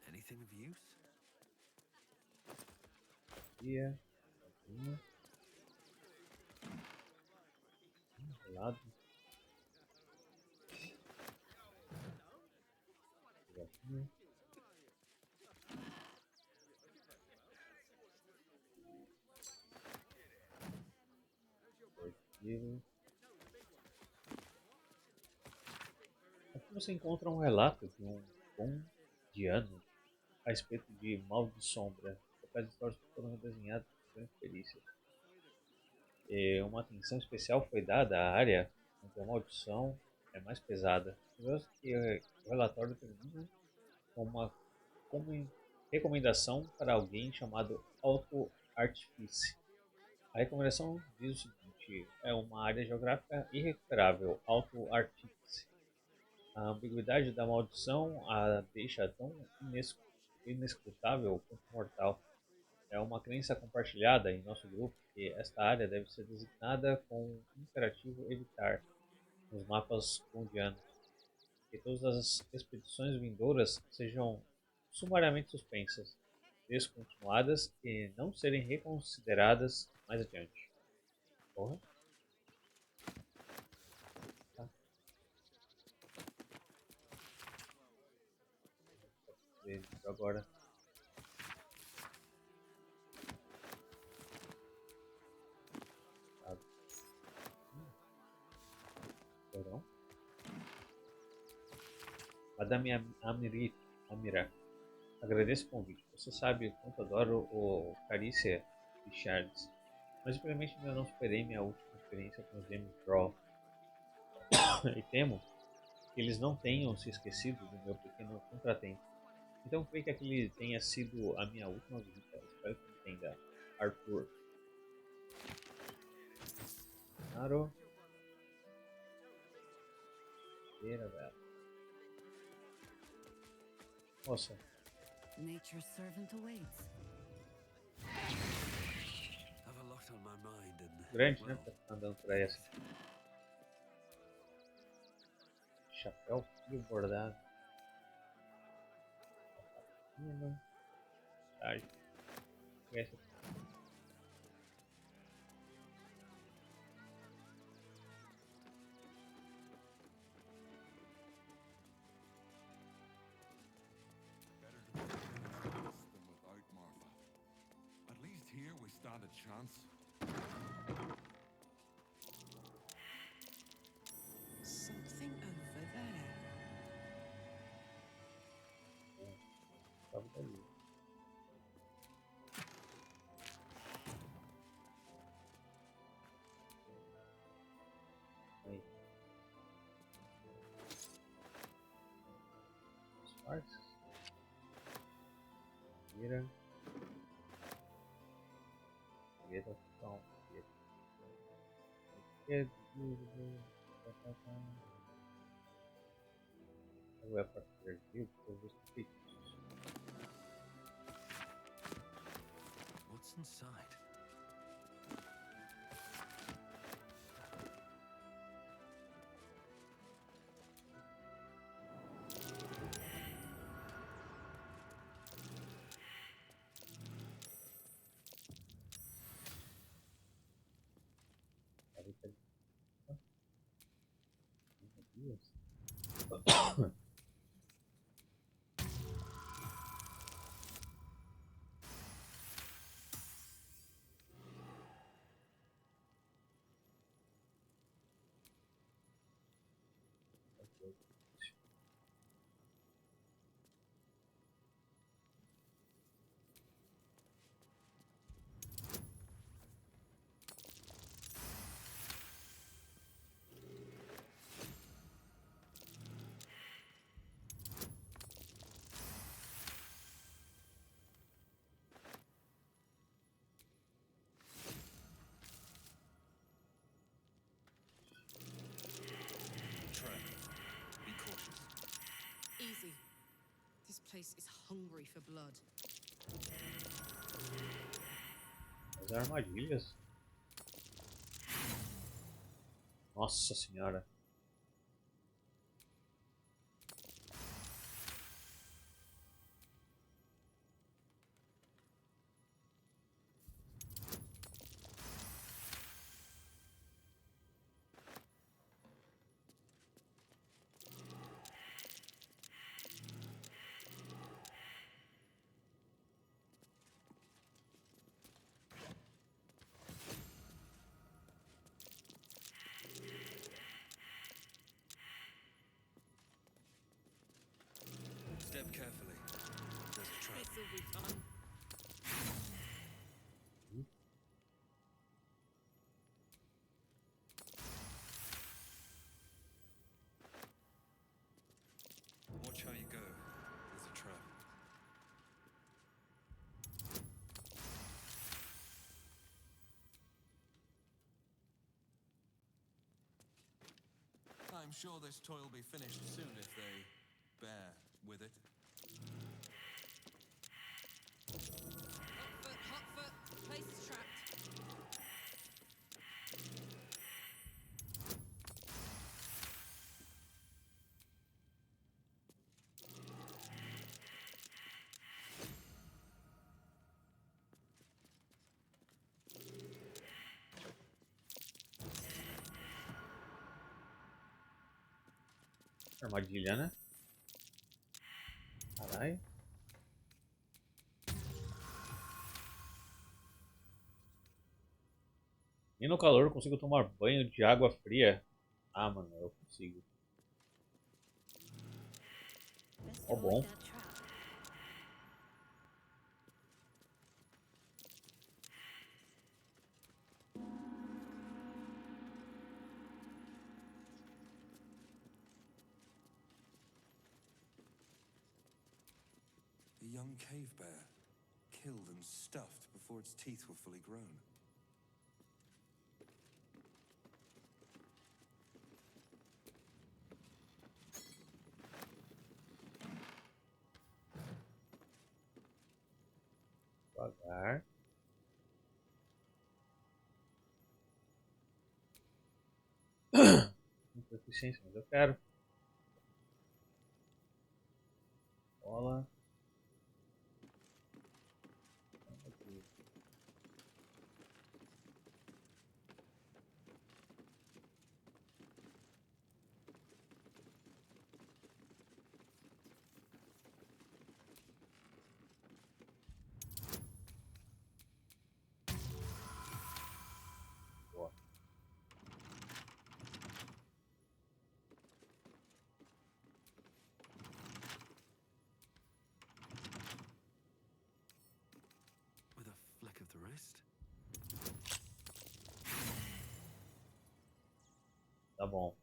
Anything of use? Yeah. Lado. Aqui você encontra um relato de um bom diano a respeito de mal de sombra. As histórias foram redesenhadas com grande perícia. Uma atenção especial foi dada à área onde a maldição é mais pesada. Curioso que o relatório termina com uma recomendação para alguém chamado Auto Artifice. A recomendação diz o seguinte: é uma área geográfica irrecuperável, Auto Artifice. A ambiguidade da maldição a deixa tão inescrutável quanto mortal. É uma crença compartilhada em nosso grupo que esta área deve ser designada com um imperativo evitar nos mapas condianos. Que todas as expedições vindouras sejam sumariamente suspensas, descontinuadas e não serem reconsideradas mais adiante. Porra. Tá. Agora. Perdão. Madame Amira, agradeço o convite. Você sabe o quanto adoro o Carícia de Charles, mas infelizmente ainda não superei minha última experiência com os James Brawl. E temo que eles não tenham se esquecido do meu pequeno contratempo. Então creio que aquele tenha sido a minha última visita. Espero que entenda. Arthur. Claro. Velho. Nossa. Nature's servant awaits. Have a lot on my mind and Grande, né? Pra ficar andando por aí assim. Chapéu fio bordado. Ai. Esse aqui. At least here we stand a chance. Something over there. Tava ali. Aí. Os partes. Vira. Vira. Então. Vira. Eu é para perder, eu vou ter. what's inside? Be cautious. Easy. This place is hungry for blood. As armadilhas. Nossa senhora. Step carefully. There's a trap. This'll be fun. Watch how you go. There's a trap. I'm sure this toy will be finished soon if they bear with it. Hot foot. Place is trapped. Armadilha, né? Caralho. E no calor eu consigo tomar banho de água fria. Ah, mano, eu consigo. Ó, bom. A young cave bear, killed and stuffed before its teeth were fully grown. Devagar. Muita eficiência, mas eu quero. Bola. Boa. With a fleck of the wrist? Tá bom.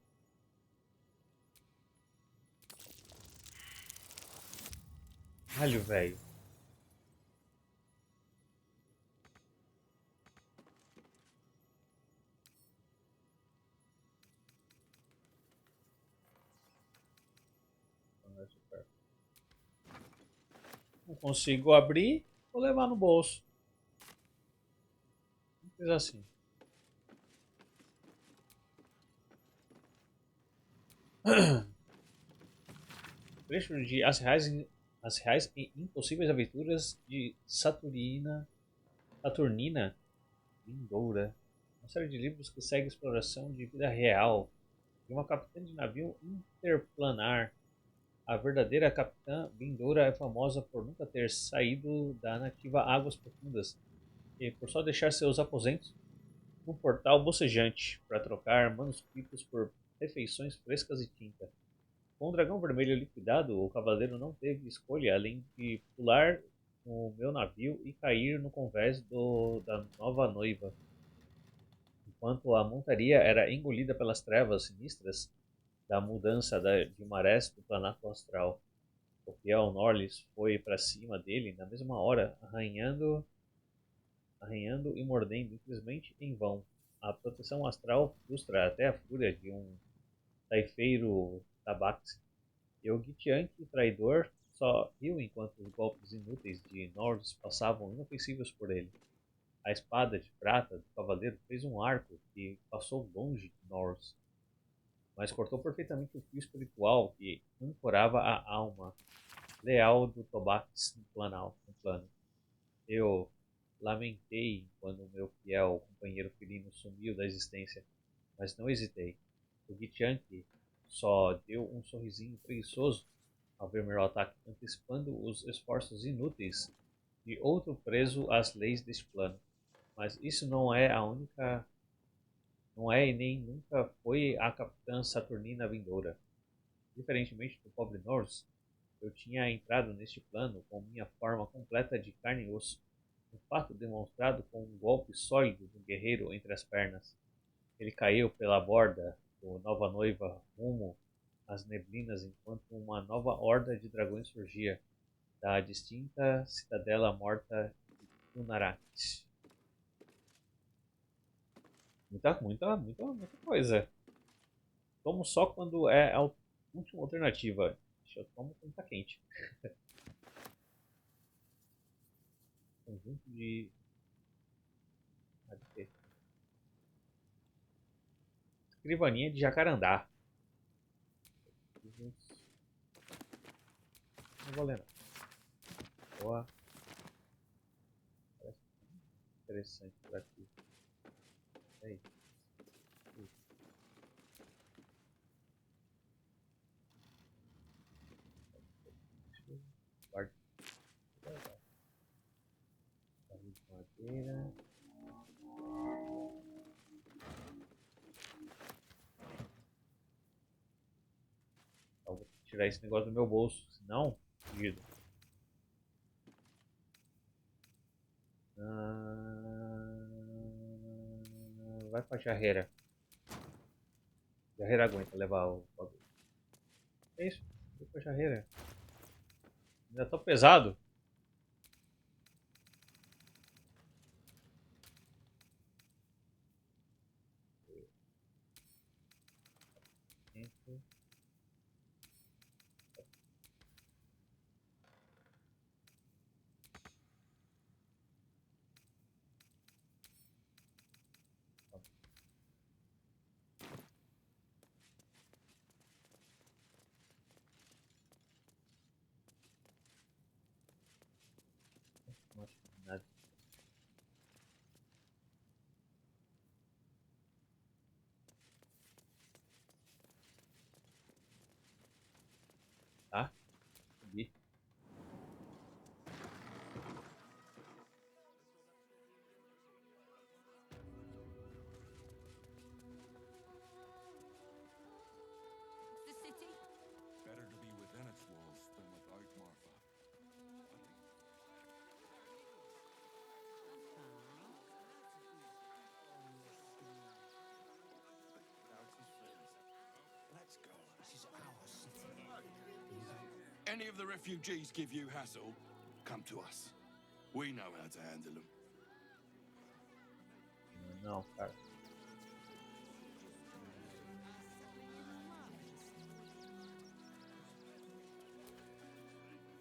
Olha, velho. Não consigo abrir, vou levar no bolso. Simples assim. Trecho de As Reais e Impossíveis Aventuras de Saturnina Vindoura. Uma série de livros que segue a exploração de vida real de uma capitã de navio interplanar. A verdadeira capitã Vindoura é famosa por nunca ter saído da nativa Águas Profundas e por só deixar seus aposentos num portal bocejante para trocar manuscritos por refeições frescas e tinta. Com o dragão vermelho liquidado, o cavaleiro não teve escolha além de pular no meu navio e cair no convés da nova noiva. Enquanto a montaria era engolida pelas trevas sinistras da mudança de marés do planalto astral, o fiel Norlis foi para cima dele na mesma hora, arranhando e mordendo, infelizmente em vão. A proteção astral frustra até a fúria de um taifeiro tabaxi. E o Gitianque traidor só riu enquanto os golpes inúteis de Norris passavam inofensivos por ele. A espada de prata do cavaleiro fez um arco que passou longe de Norris, mas cortou perfeitamente o fio espiritual que ancorava a alma leal do Tobax no plano. Eu lamentei quando meu fiel companheiro felino sumiu da existência, mas não hesitei. O Gitianque só deu um sorrisinho preguiçoso ao ver meu ataque, antecipando os esforços inúteis de outro preso às leis deste plano. Mas isso não é e nem nunca foi a capitã Saturnina Vindoura. Diferentemente do pobre Norse, eu tinha entrado neste plano com minha forma completa de carne e osso, um fato demonstrado com um golpe sólido do guerreiro entre as pernas. Ele caiu pela borda do Nova Noiva rumo às neblinas enquanto uma nova horda de dragões surgia da distinta cidadela morta de Tunarakis. Muita coisa. Tomo só quando é a última alternativa. Eu tomo quando tá quente. Conjunto de... Escrivaninha de jacarandá. Não vou ler não. Boa. Parece interessante por aqui. Aí. Guarda. Madeira. Eu vou tirar esse negócio do meu bolso, senão, fugido. Vai pra jarreira. Jarreira aguenta levar o bagulho. É isso, vai pra jarreira. Ainda tô pesado. Não acho nada. Tá? Subi. The city? Better to be within its walls than without, Martha. Let's go. This is our city. Any of the refugees give you hassle, come to us. We know how to handle them. Não, cara.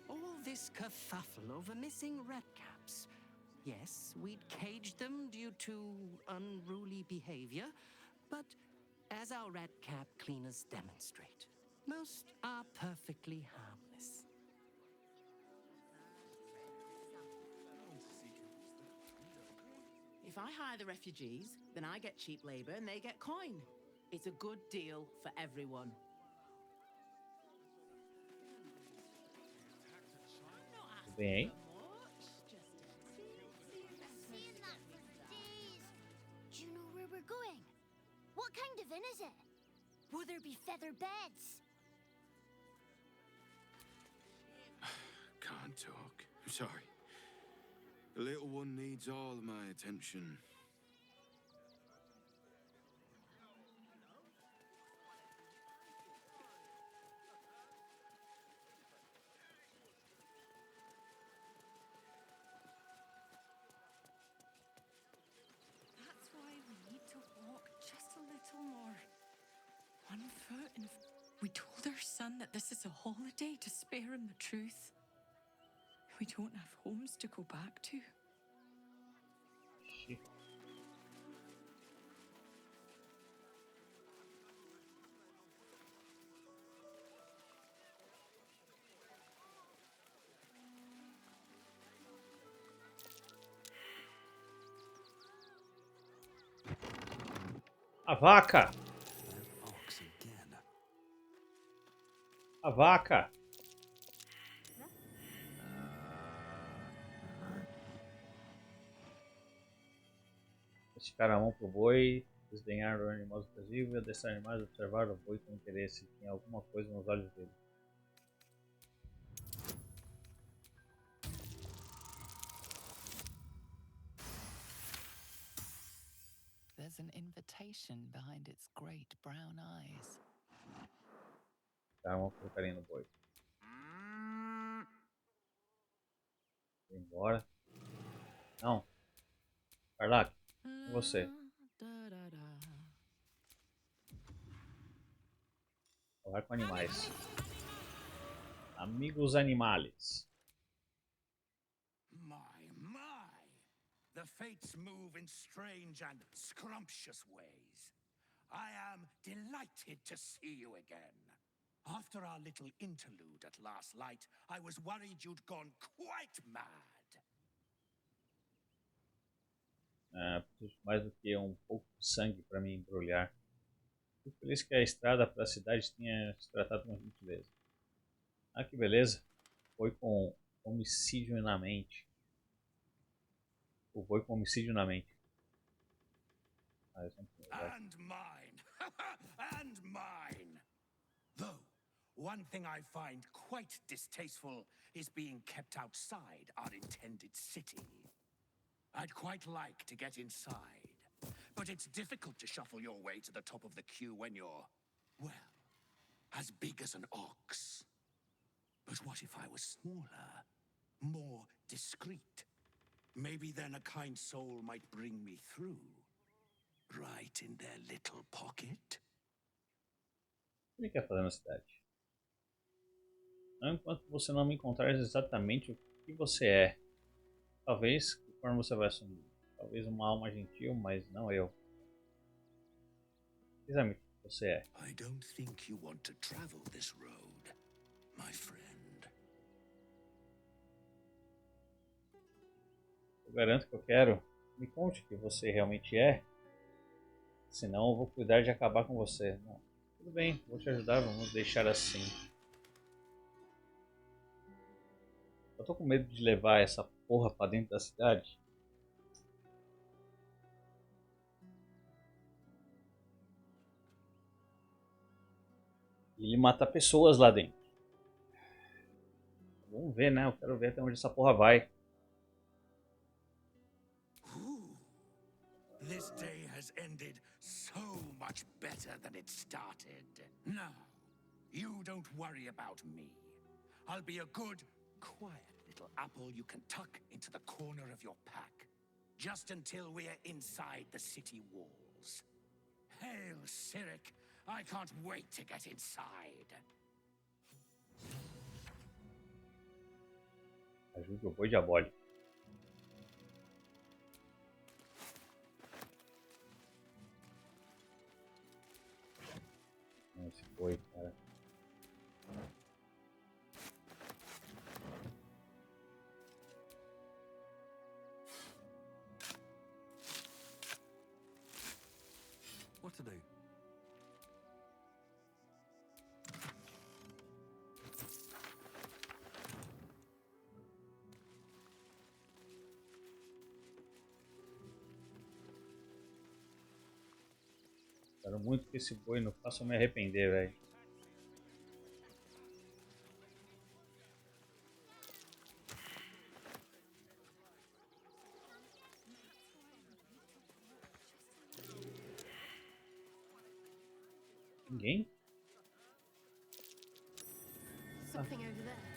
All this kerfuffle over missing redcaps. Yes, we'd caged them due to unruly behavior, but as our redcap cleaners demonstrate, most are perfectly harmless. If I hire the refugees, then I get cheap labor and they get coin. It's a good deal for everyone. Tudo bem aí? Seeing that for days. Do you know where we're going? What kind of inn is it? Will there be feather beds? Can't talk. I'm sorry. The little one needs all of my attention. That's why we need to walk just a little more. One foot and... We told our son that this is a holiday to spare him the truth. We don't have homes to go back to. A vaca! Ox again. A vaca! Esticar a mão pro boi, desdenhar o animoso visível, adestrar animais, observar o boi com interesse. Tem alguma coisa nos olhos dele. There's an invitation behind its great brown eyes. Tá, vamos pro carinho no boi. Vou embora. Não. Carlac, com você. Falar com animais. Amigos animales. My. The fates move in strange and scrumptious ways. I am delighted to see you again. After our little interlude at last light, I was worried you'd gone quite mad. Preciso mais do que um pouco de sangue para me embrulhar. Fico feliz que a estrada para a cidade tenha se tratado com gentileza. Ah, que beleza. foi com homicídio na mente. O foi com homicídio na mente. And mine. And mine. Though, one thing I find quite distasteful is being kept outside our intended city. I'd quite like to get inside, but it's difficult to shuffle your way to the top of the queue when you're, well, as big as an ox. But what if I was smaller, more discreet? Maybe then a kind soul might bring me through, right in their little pocket. O que ele quer fazer na cidade? Não enquanto você não me encontrar exatamente o que você é. Talvez, conforme você vai assumir. Talvez uma alma gentil, mas não eu. Exatamente o que você é. I don't think you want to travel this road, my friend. Eu garanto que eu quero. Me conte o que você realmente é. Senão eu vou cuidar de acabar com você. Não. Tudo bem, vou te ajudar, vamos deixar assim. Eu tô com medo de levar essa porra pra dentro da cidade. E ele mata pessoas lá dentro. Vamos ver, né? Eu quero ver até onde essa porra vai. This day has ended so much better than it started. Now, you don't worry about me. I'll be a good, quiet little apple you can tuck into the corner of your pack, just until we're inside the city walls. Hail, Cyric! I can't wait to get inside. Ajude o boi diabólico. Esse boi, cara. What to do? Quero muito que esse boi não faça eu me arrepender, velho. Ninguém? Something over there.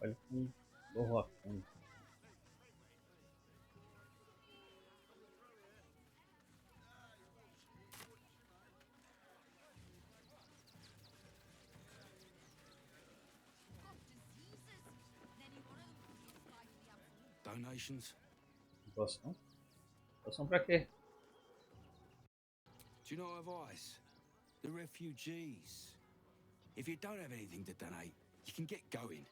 Olha que horror. Donations? Doação? Doação pra quê? Do you know of ice? The refugees. If you don't have anything to donate, you can get going.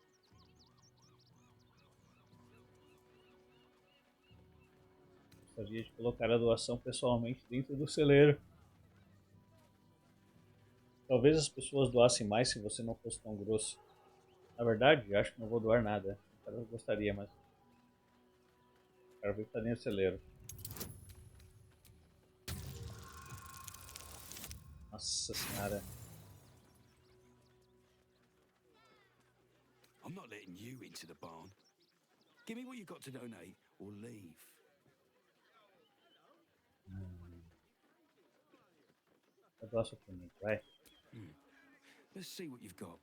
Gostaria de colocar a doação pessoalmente dentro do celeiro. Talvez as pessoas doassem mais se você não fosse tão grosso. Na verdade, acho que não vou doar nada. Eu gostaria, mas... quero ver o que tá dentro do celeiro. Nossa senhora. I'm not letting you into the barn. Give me what you got to donate, or leave. Eu doaço pra mim, vai. Let's see what you've got.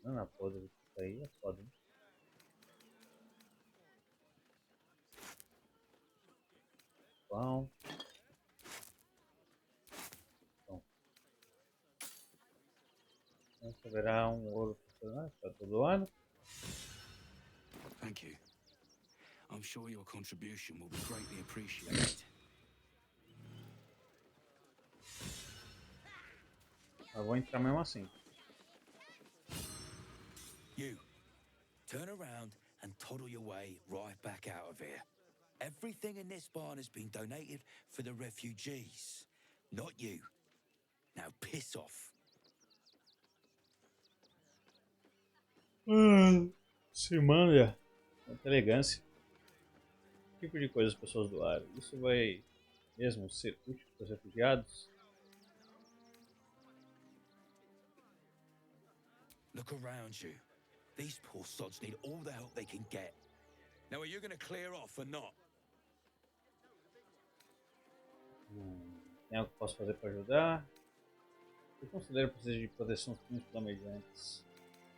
Banana podre. Isso aí é foda, hein? Pão. Então haverá ouro para todo ano. Thank you. I'm sure your contribution will be greatly appreciated. Mas vou entrar mesmo assim. You, turn around and toddle your way right back out of here. Everything in this barn has been donated for the refugees, not you. Now piss off. Se manda. Muita elegância. Que tipo de coisa as pessoas doaram? Isso vai mesmo ser útil para os refugiados? Look around you. These poor sods need all the help they can get. Now, are you going to clear off or not? Tem algo que posso fazer para ajudar? Eu considero que precisa de proteção dos flamejantes.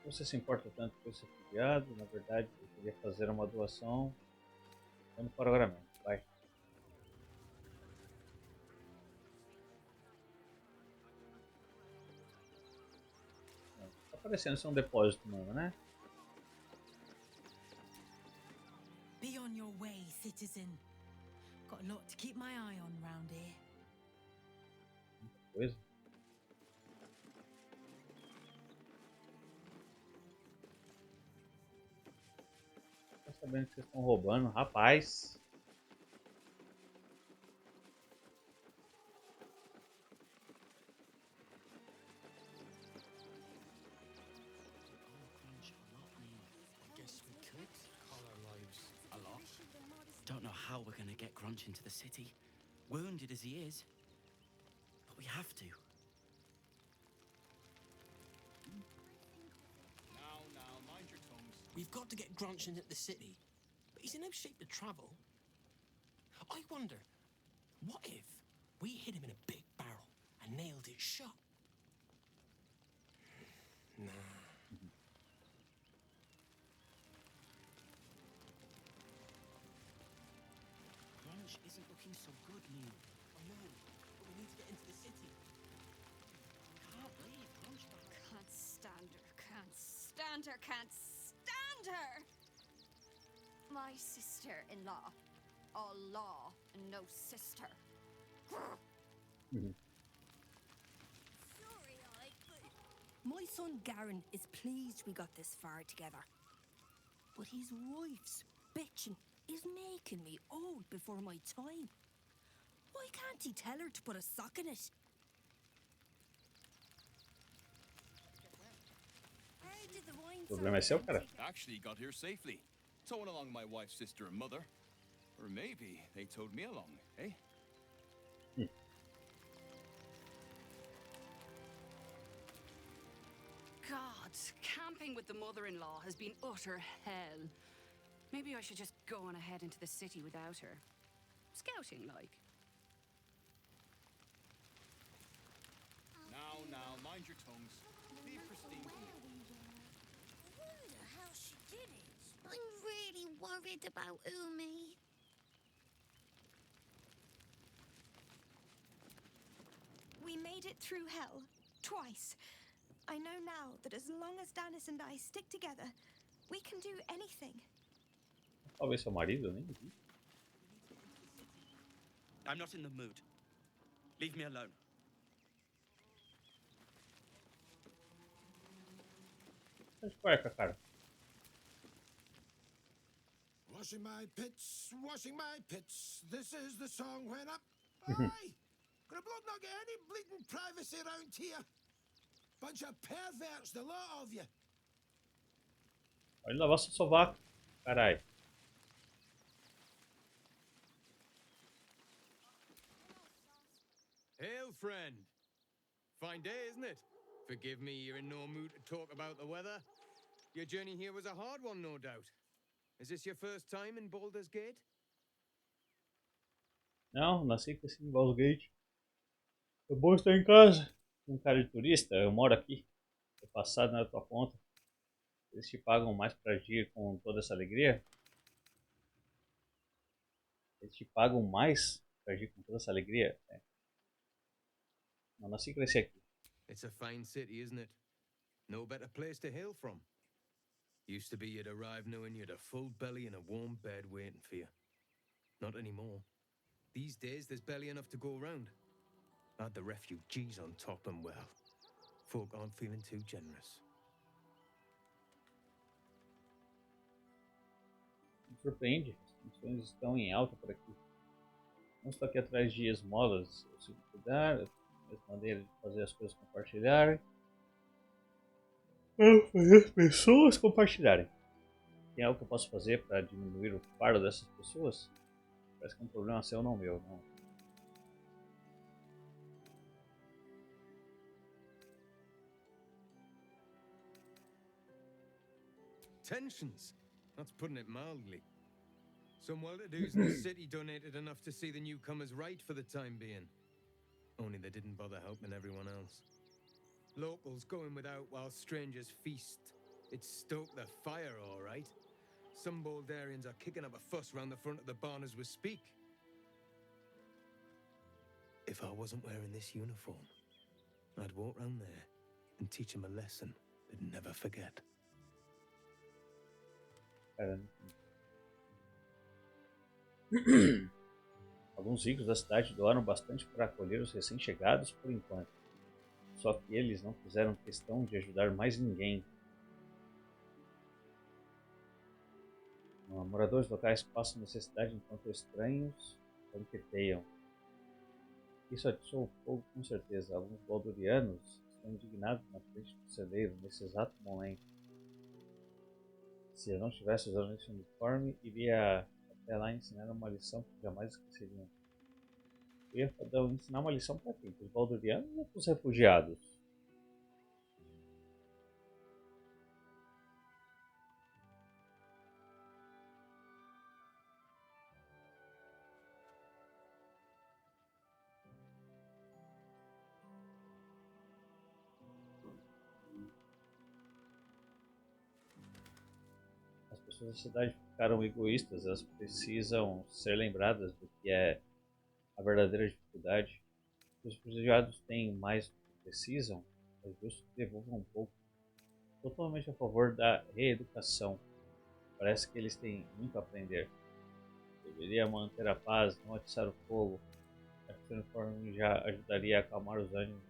Você se importa tanto com esse refugiado? Na verdade, eu queria fazer uma doação. Vamos para o pagamento. Vai. Tá parecendo ser um depósito mesmo, né? Be on your way, citizen. Got a lot to keep my eye on round here. Muita coisa. Tô sabendo que vocês estão roubando, rapaz. Don't know how we're gonna get Grunch into the city, wounded as he is, but we have to. Now, mind your tongues. We've got to get Grunch into the city, but he's in no shape to travel. I wonder, what if we hit him in a big barrel and nailed it shut? Nah. Grunch isn't looking so good, Neil. I know, but we need to get into the city. Can't leave Grunch back. Can't stand her, can't stand her, can't stand her! My sister-in-law. All law and no sister. My son Garen is pleased we got this far together. But his wife's bitching is making me old before my time. Why can't he tell her to put a sock in it? How did the wine O problema é seu, cara. Actually got here safely. Towing along my wife's sister and mother. Or maybe they towed me along, eh? God, camping with the mother-in-law has been utter hell. Maybe I should just go on ahead into the city without her. Scouting, like. Now, mind your tongues. Leave Christine. I wonder how she did it. I'm really worried about Umi. We made it through hell. Twice. I know now that as long as Danis and I stick together, we can do anything. Talvez seu marido, nem vi. I'm not in the mood. Leave me alone. Tá de cueca, cara. Washing my pits, washing my pits. This is the song when up. Aye! Could a bloke not get any bleeding privacy around here? Bunch of perverts, the lot of you. Pode lavar seu sovaco, carai. Hail, friend. Fine day, isn't it? Forgive me, you're in no mood to talk about the weather. Your journey here was a hard one, no doubt. Is this your first time in Baldur's Gate? Não, nasci e cresci em Baldur's Gate. É bom estar em casa. Um cara de turista, eu moro aqui. Tô passado na tua conta. Eles te pagam mais para agir com toda essa alegria? Eles te pagam mais para agir com toda essa alegria? É. Não nasci e cresci aqui. It's a fine city, isn't it? No better place to hail from. Used to be you'd arrive knowing you'd a full belly and a warm bed waiting for you. Not anymore. These days, there's barely enough to go around. Add the refugees on top and well, folk aren't feeling too generous. Me surpreende, as tensões estão em alta por aqui. Não estou aqui atrás de esmolas, eu sei cuidar, eu tenho a maneira de fazer as coisas compartilharem. Fazer as pessoas compartilharem. Tem algo que eu posso fazer para diminuir o fardo dessas pessoas? Parece que é um problema seu, não meu, não. Tensions? That's putting it mildly. Some well-to-dos in the city donated enough to see the newcomers right for the time being. Only they didn't bother helping everyone else. Locals going without while strangers feast. It stoked the fire, all right. Some Baldurians are kicking up a fuss round the front of the barn as we speak. If I wasn't wearing this uniform, I'd walk round there and teach them a lesson they'd never forget. Alguns ricos da cidade doaram bastante para acolher os recém-chegados por enquanto. Só que eles não fizeram questão de ajudar mais ninguém. Moradores locais passam necessidade enquanto estranhos banqueteiam. Isso atiçou o fogo com certeza. Alguns baldurianos estão indignados na frente do celeiro nesse exato momento. Se eu não estivesse usando esse uniforme, iria até lá ensinar uma lição que jamais esqueceriam. Eu ia ensinar uma lição para quem? Para os baldurianos ou para os refugiados? As pessoas da cidade ficaram egoístas, elas precisam ser lembradas do que é a verdadeira dificuldade. Se os refugiados têm mais do que precisam, é justo que devolvam um pouco. Totalmente a favor da reeducação. Parece que eles têm muito a aprender. Deveria manter a paz, não atiçar o fogo. Esse uniforme já ajudaria a acalmar os ânimos.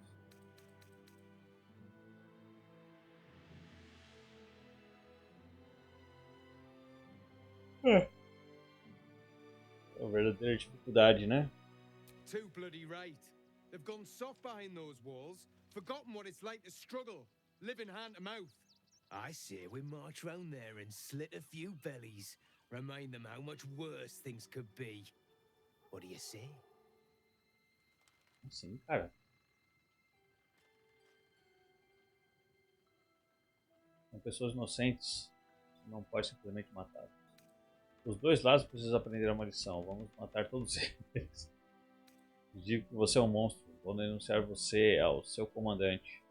É uma verdadeira dificuldade, né? Too bloody right. They've gone soft behind those walls, forgotten what it's like to struggle, living hand to mouth. I say we march round there and slit a few bellies. Remind them how much worse things could be. What do you say? Sim, cara. São pessoas inocentes. Não pode simplesmente matá-las. Os dois lados precisam aprender uma lição. Vamos matar todos eles. Digo que você é um monstro. Vou denunciar você ao seu comandante.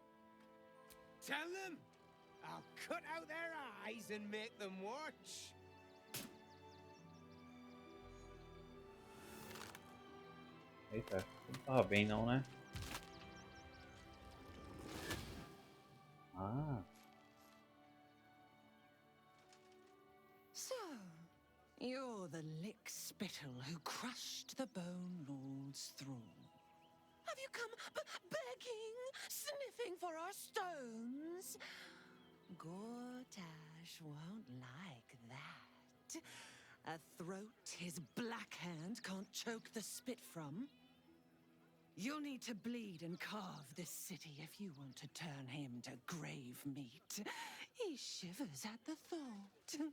Tell them I'll cut out their eyes and make them watch. Eita, não tava bem não, né? Ah. So, you're the lick-spittle who crushed the Bone Lord's thrall. Have you come begging, sniffing for our stones? Gortash won't like that. A throat his black hand can't choke the spit from. You'll need to bleed and carve this city if you want to turn him to grave meat. He shivers at the thought.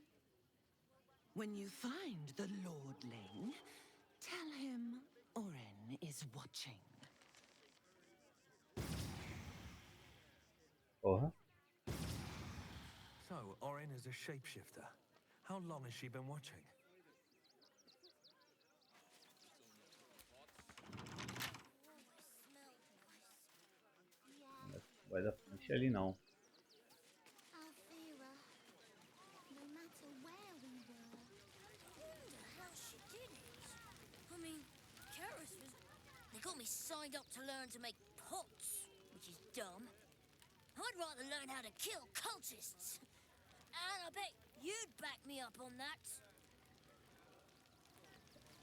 When you find the Lordling, tell him Oren is watching. Porra. So, Orin is a shapeshifter. How long has she been watching? Vai dar frente ali não. Alfira, got me signed up to learn to make pots, which is dumb. I'd rather learn how to kill cultists. And I bet you'd back me up on that.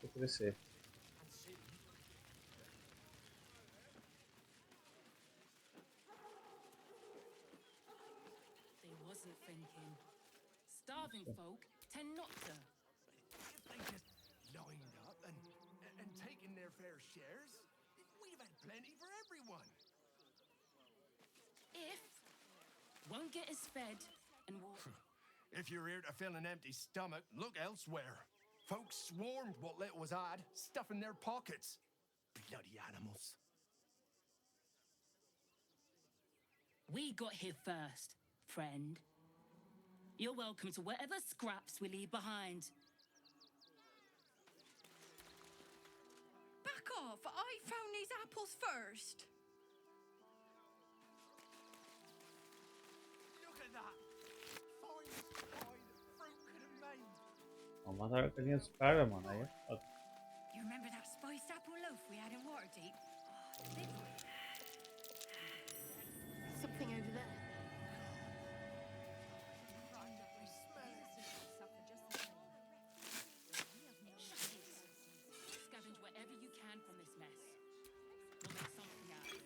Vou crescer. They wasn't thinking. Starving folk tend not to. If they just lined up and taken their fair shares, we'd have had plenty for everyone. If won't get us fed and we'll... If you're here to fill an empty stomach, look elsewhere. Folks swarmed what little was odd, stuffing their pockets. Bloody animals. We got here first, friend. You're welcome to whatever scraps we leave behind. Back off! I found these apples first. Look at that. Finest pie that fruit could have made. Vamos matar a galinha dos caras, mano. Aí é foda. You remember that spiced apple loaf we had in Waterdeep? Something over there. Scavenge whatever you can from this mess. We'll make something out of it.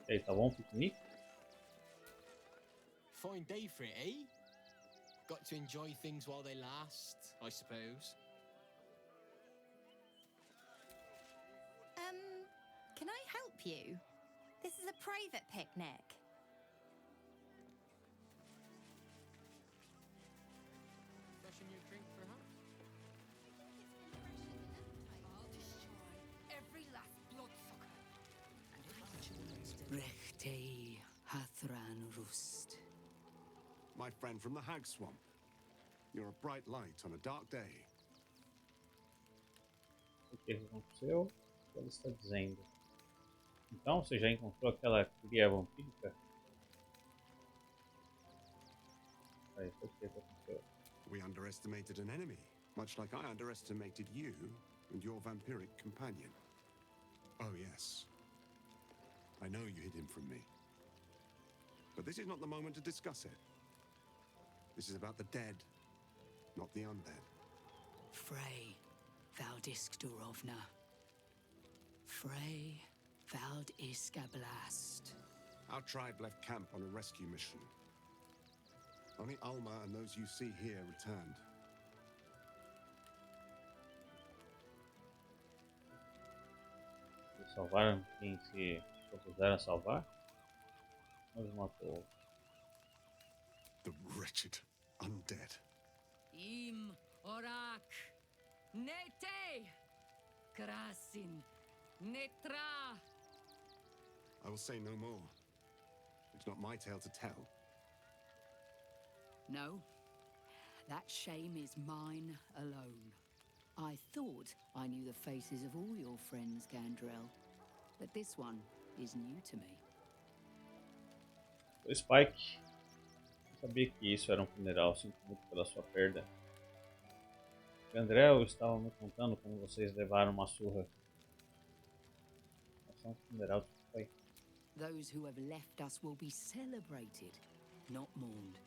E aí, tá bom o piquenique? Fine day for it, eh? Got to enjoy things while they last, I suppose. Can I help you? This is a private picnic. Fresh a new drink, perhaps? I'll destroy every last bloodsucker. Rechtei Hathran Rust. My friend from the Hag Swamp. You're a bright light on a dark day. O que aconteceu? O que ela está dizendo? Então, você já encontrou aquela cria vampírica? Aí, o que aconteceu? We underestimated an enemy, much like I underestimated you and your vampiric companion. Oh, yes. I know you hid him from me. But this is not the moment to discuss it. This is about the dead, not the undead. Frey, Vald Durovna. Frey, Vald Iskablast. Our tribe left camp on a rescue mission. Only Alma and those you see here returned. Eles salvaram quem se propuseram a salvar? Ou os matou? The wretched undead. Im orak. Nete. Krasin. Netra. I will say no more. It's not my tale to tell. No, that shame is mine alone. I thought I knew the faces of all your friends, Gandrel, but this one is new to me. O Spike. Eu sabia que isso era um funeral, sinto muito pela sua perda. Gandrel estava me contando como vocês levaram uma surra. É um funeral de Spike. Those who have left us will be celebrated, not mourned.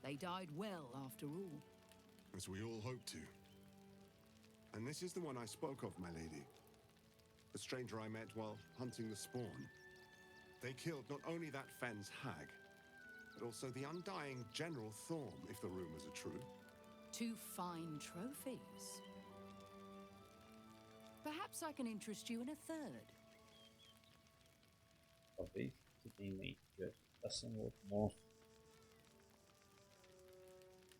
They died well, after all. As we all hope to. And this is the one I spoke of, my lady. The stranger I met while hunting the spawn. They killed not only that Fenn's hag, but also the undying General Thorm, if the rumors are true. 2 fine trophies. Perhaps I can interest you in a third. Talvez você tenha em mente que está sendo outro monstro.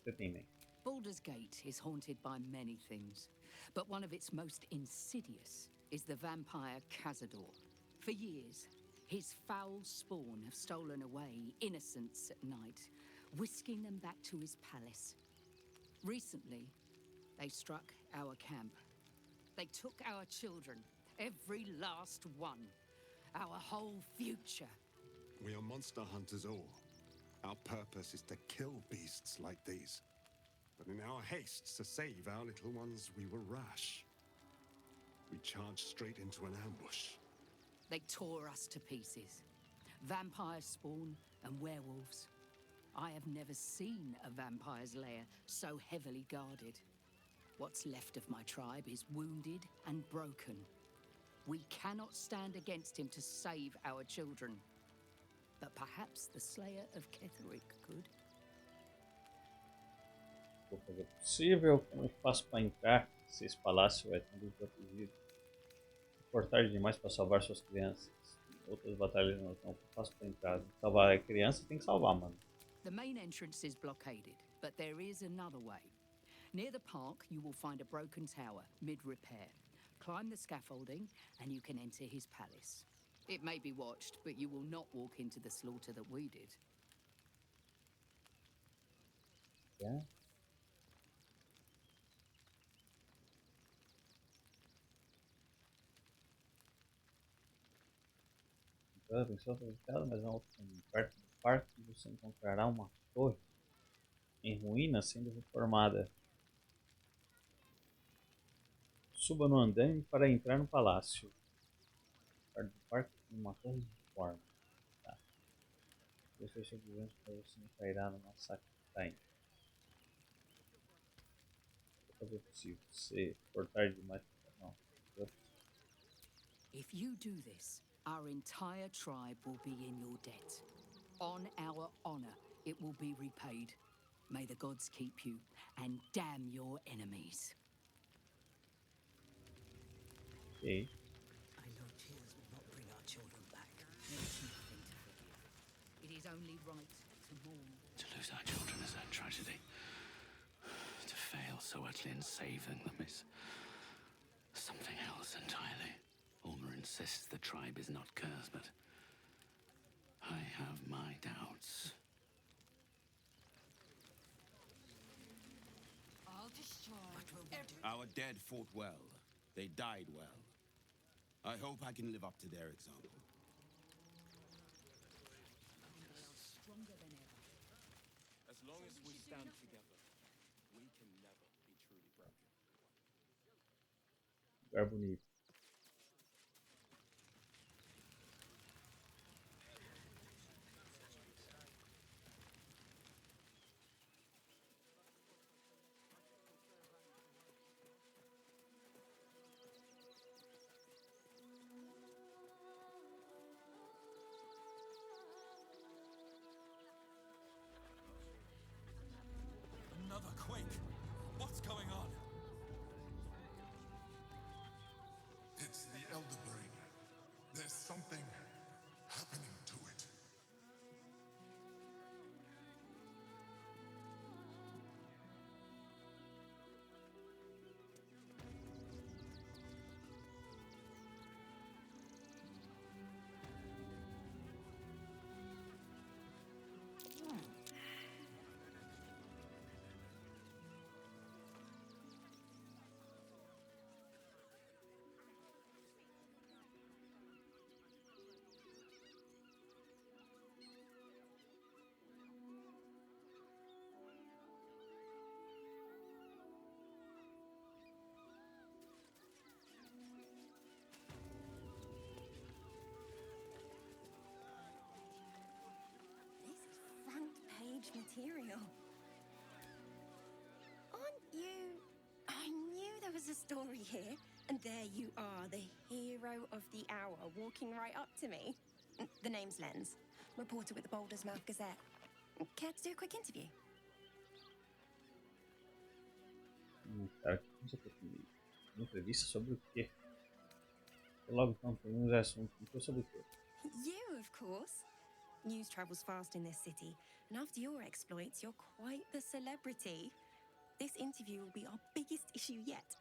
Você tem em mente. Baldur's Gate is haunted by many things, but one of its most insidious is the vampire Cazador. For years, his foul spawn have stolen away innocents at night, whisking them back to his palace. Recently, they struck our camp. They took our children, every last one, our whole future. We are monster hunters all. Our purpose is to kill beasts like these. But in our haste to save our little ones, we were rash. We charged straight into an ambush. They tore us to pieces. Vampires spawn and werewolves. I have never seen a vampire's lair so heavily guarded. What's left of my tribe is wounded and broken. We cannot stand against him to save our children. But perhaps the Slayer of Ketherick could. Vou fazer o possível. Como eu faço para entrar? Se esse palácio é tão bem protegido. Importante demais para salvar suas crianças. Outras batalhas não estão. Como eu faço para entrar? Salvar a criança tem que salvar, mano. The main entrance is blockaded, but there is another way. Near the park, you will find a broken tower, mid-repair. Climb the scaffolding, and you can enter his palace. It may be watched, but you will not walk into the slaughter that we did. Yeah. Cada pessoa foi visitada, mas não perto do parque você encontrará uma torre em ruínas sendo reformada. Suba no andaime para entrar no palácio. Perto do parque tem uma torre de reforma. Tá. Deixa eu ver para você não cairá no massacre que tá indo. Vou fazer o possível. Se for tarde demais, não. If you do this, our entire tribe will be in your debt. On our honor, it will be repaid. May the gods keep you, and damn your enemies. Okay. I know tears will not bring our children back. There's nothing to forgive. It is only right to mourn. To lose our children is a tragedy. To fail so utterly in saving them is something else entirely. Ulmer insists the tribe is not cursed, but I have my doubts. I'll destroy. Our dead fought well. They died well. I hope I can live up to their example. Stronger than ever. As long as we stand together, we can never be truly broken. Lugar bonito. Another quake. What's going on? It's the Elder Brain. There's something happening to it. This is front page material. Aren't you? I knew there was a story here. And there you are, the hero of the hour, walking right up to me. The name's Lens, reporter with the Baldur's Mouth Gazette. Care to do a quick interview? Cara, que coisa que eu comi. Uma entrevista sobre o quê? Logo então, temos assunto. Então, sobre o quê? You, of course. News travels fast in this city, and after your exploits, you're quite the celebrity. This interview will be our biggest issue yet.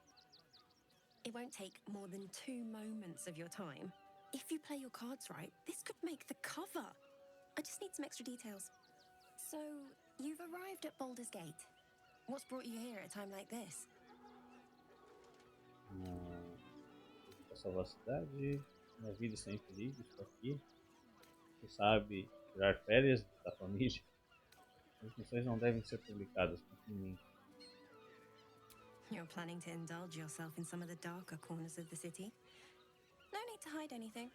It won't take more than 2 moments of your time. If you play your cards right, this could make the cover. I just need some extra details. So, you've arrived at Baldur's Gate. What's brought you here at a time like this? Para salvar a cidade, minha vida está em perigo, estou aqui. Você sabe, tirar férias da família. As missões não devem ser publicadas, confie em mim. You're planning to indulge yourself in some of the darker corners of the city? No need to hide anything.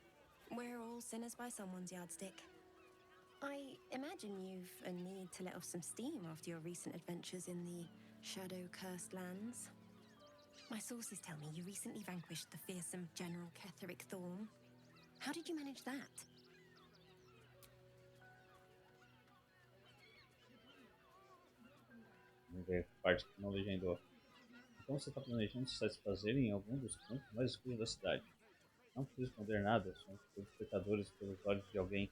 We're all sinners by someone's yardstick. I imagine you've a need to let off some steam after your recent adventures in the shadow-cursed lands. My sources tell me you recently vanquished the fearsome General Ketheric Thorn. How did you manage that? Vamos ver a parte que não legendou. Então você está planejando se satisfazer em algum dos cantos mais escuros da cidade. Não preciso esconder nada, somos todos pecadores pelos olhos de alguém.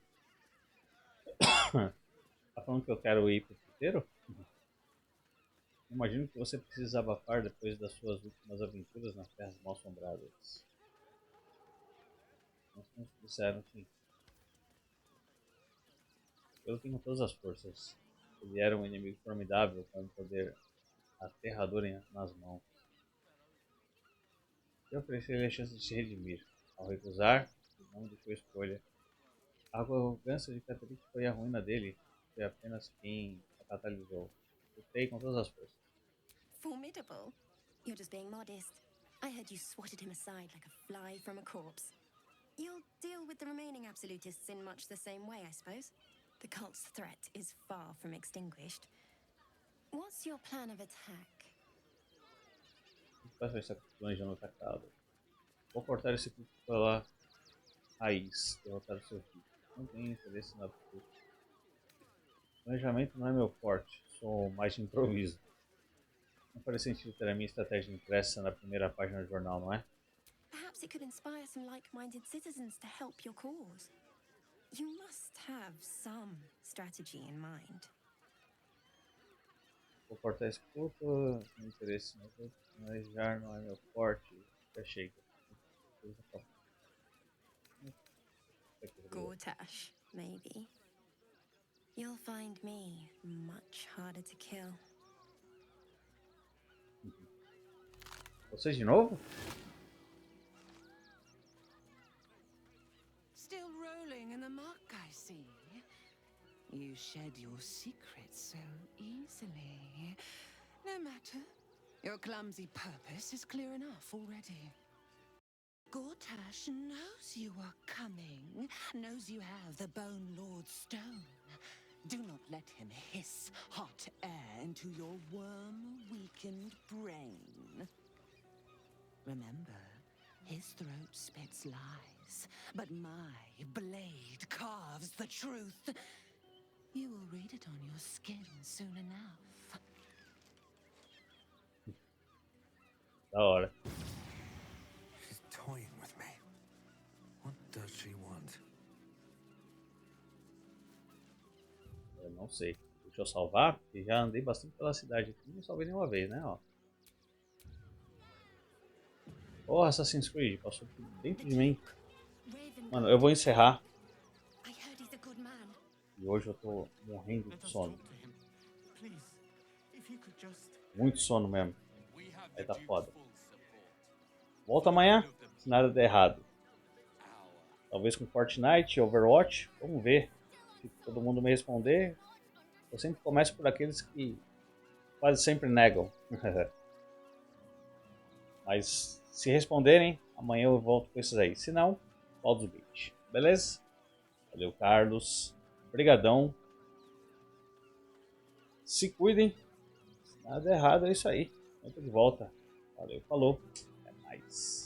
Tá falando que eu quero ir pro puteiro? Imagino que você precisa abafar depois das suas últimas aventuras nas terras mal assombradas. Nós nos disseram sim. Eu tenho todas as forças. Ele era um inimigo formidável com um poder aterrador nas mãos. Eu ofereci-lhe a chance de se redimir. Ao recusar, ele não deixou escolha. A arrogância de Catherick foi a ruína dele. Foi apenas quem a catalisou. Lutei com todas as forças. Formidable? You're just being modest. I heard you swatted him aside like a fly from a corpse. You'll deal with the remaining absolutists in much the same way, I suppose. The cult's threat is far from extinguished. What's your plan of attack? Vai ver se está planejando atacá-lo. Vou cortar esse culto pela raiz, derrotar o seu filho. Não tenho interesse na fruta. Planejamento não é meu forte, sou mais de improviso. Não faz sentido ter a minha estratégia impressa na primeira página do jornal, não é? Perhaps it could inspire some like-minded citizens to help your cause. You must have some strategy in mind. Vou cortar esse culto, não tenho interesse na fruta. Planejar não é meu forte. Já chega. Gortash, maybe. You'll find me much harder to kill. Vocês de novo? Still rolling in the muck, I see. You shed your secrets so easily. No matter. Your clumsy purpose is clear enough already. Gortash knows you are coming, knows you have the Bone Lord's stone. Do not let him hiss hot air into your worm-weakened brain. Remember, his throat spits lies, but my blade carves the truth. You will read it on your skin soon enough. Da hora. She's toying with me. What does she want? Eu não sei. Deixa eu salvar, porque já andei bastante pela cidade aqui e não salvei nenhuma vez, né? Ó. Oh, Assassin's Creed, passou por dentro de mim. Mano, eu vou encerrar. E hoje eu tô morrendo de sono. Muito sono mesmo. Aí tá foda. Volta amanhã, se nada der errado. Talvez com Fortnite, Overwatch. Vamos ver. Se todo mundo me responder. Eu sempre começo por aqueles que quase sempre negam. Mas se responderem, amanhã eu volto com esses aí. Se não, Baldur Gate. Beleza? Valeu, Carlos. Obrigadão. Se cuidem. Se nada errado, é isso aí. Eu tô de volta. Valeu, falou. Até mais.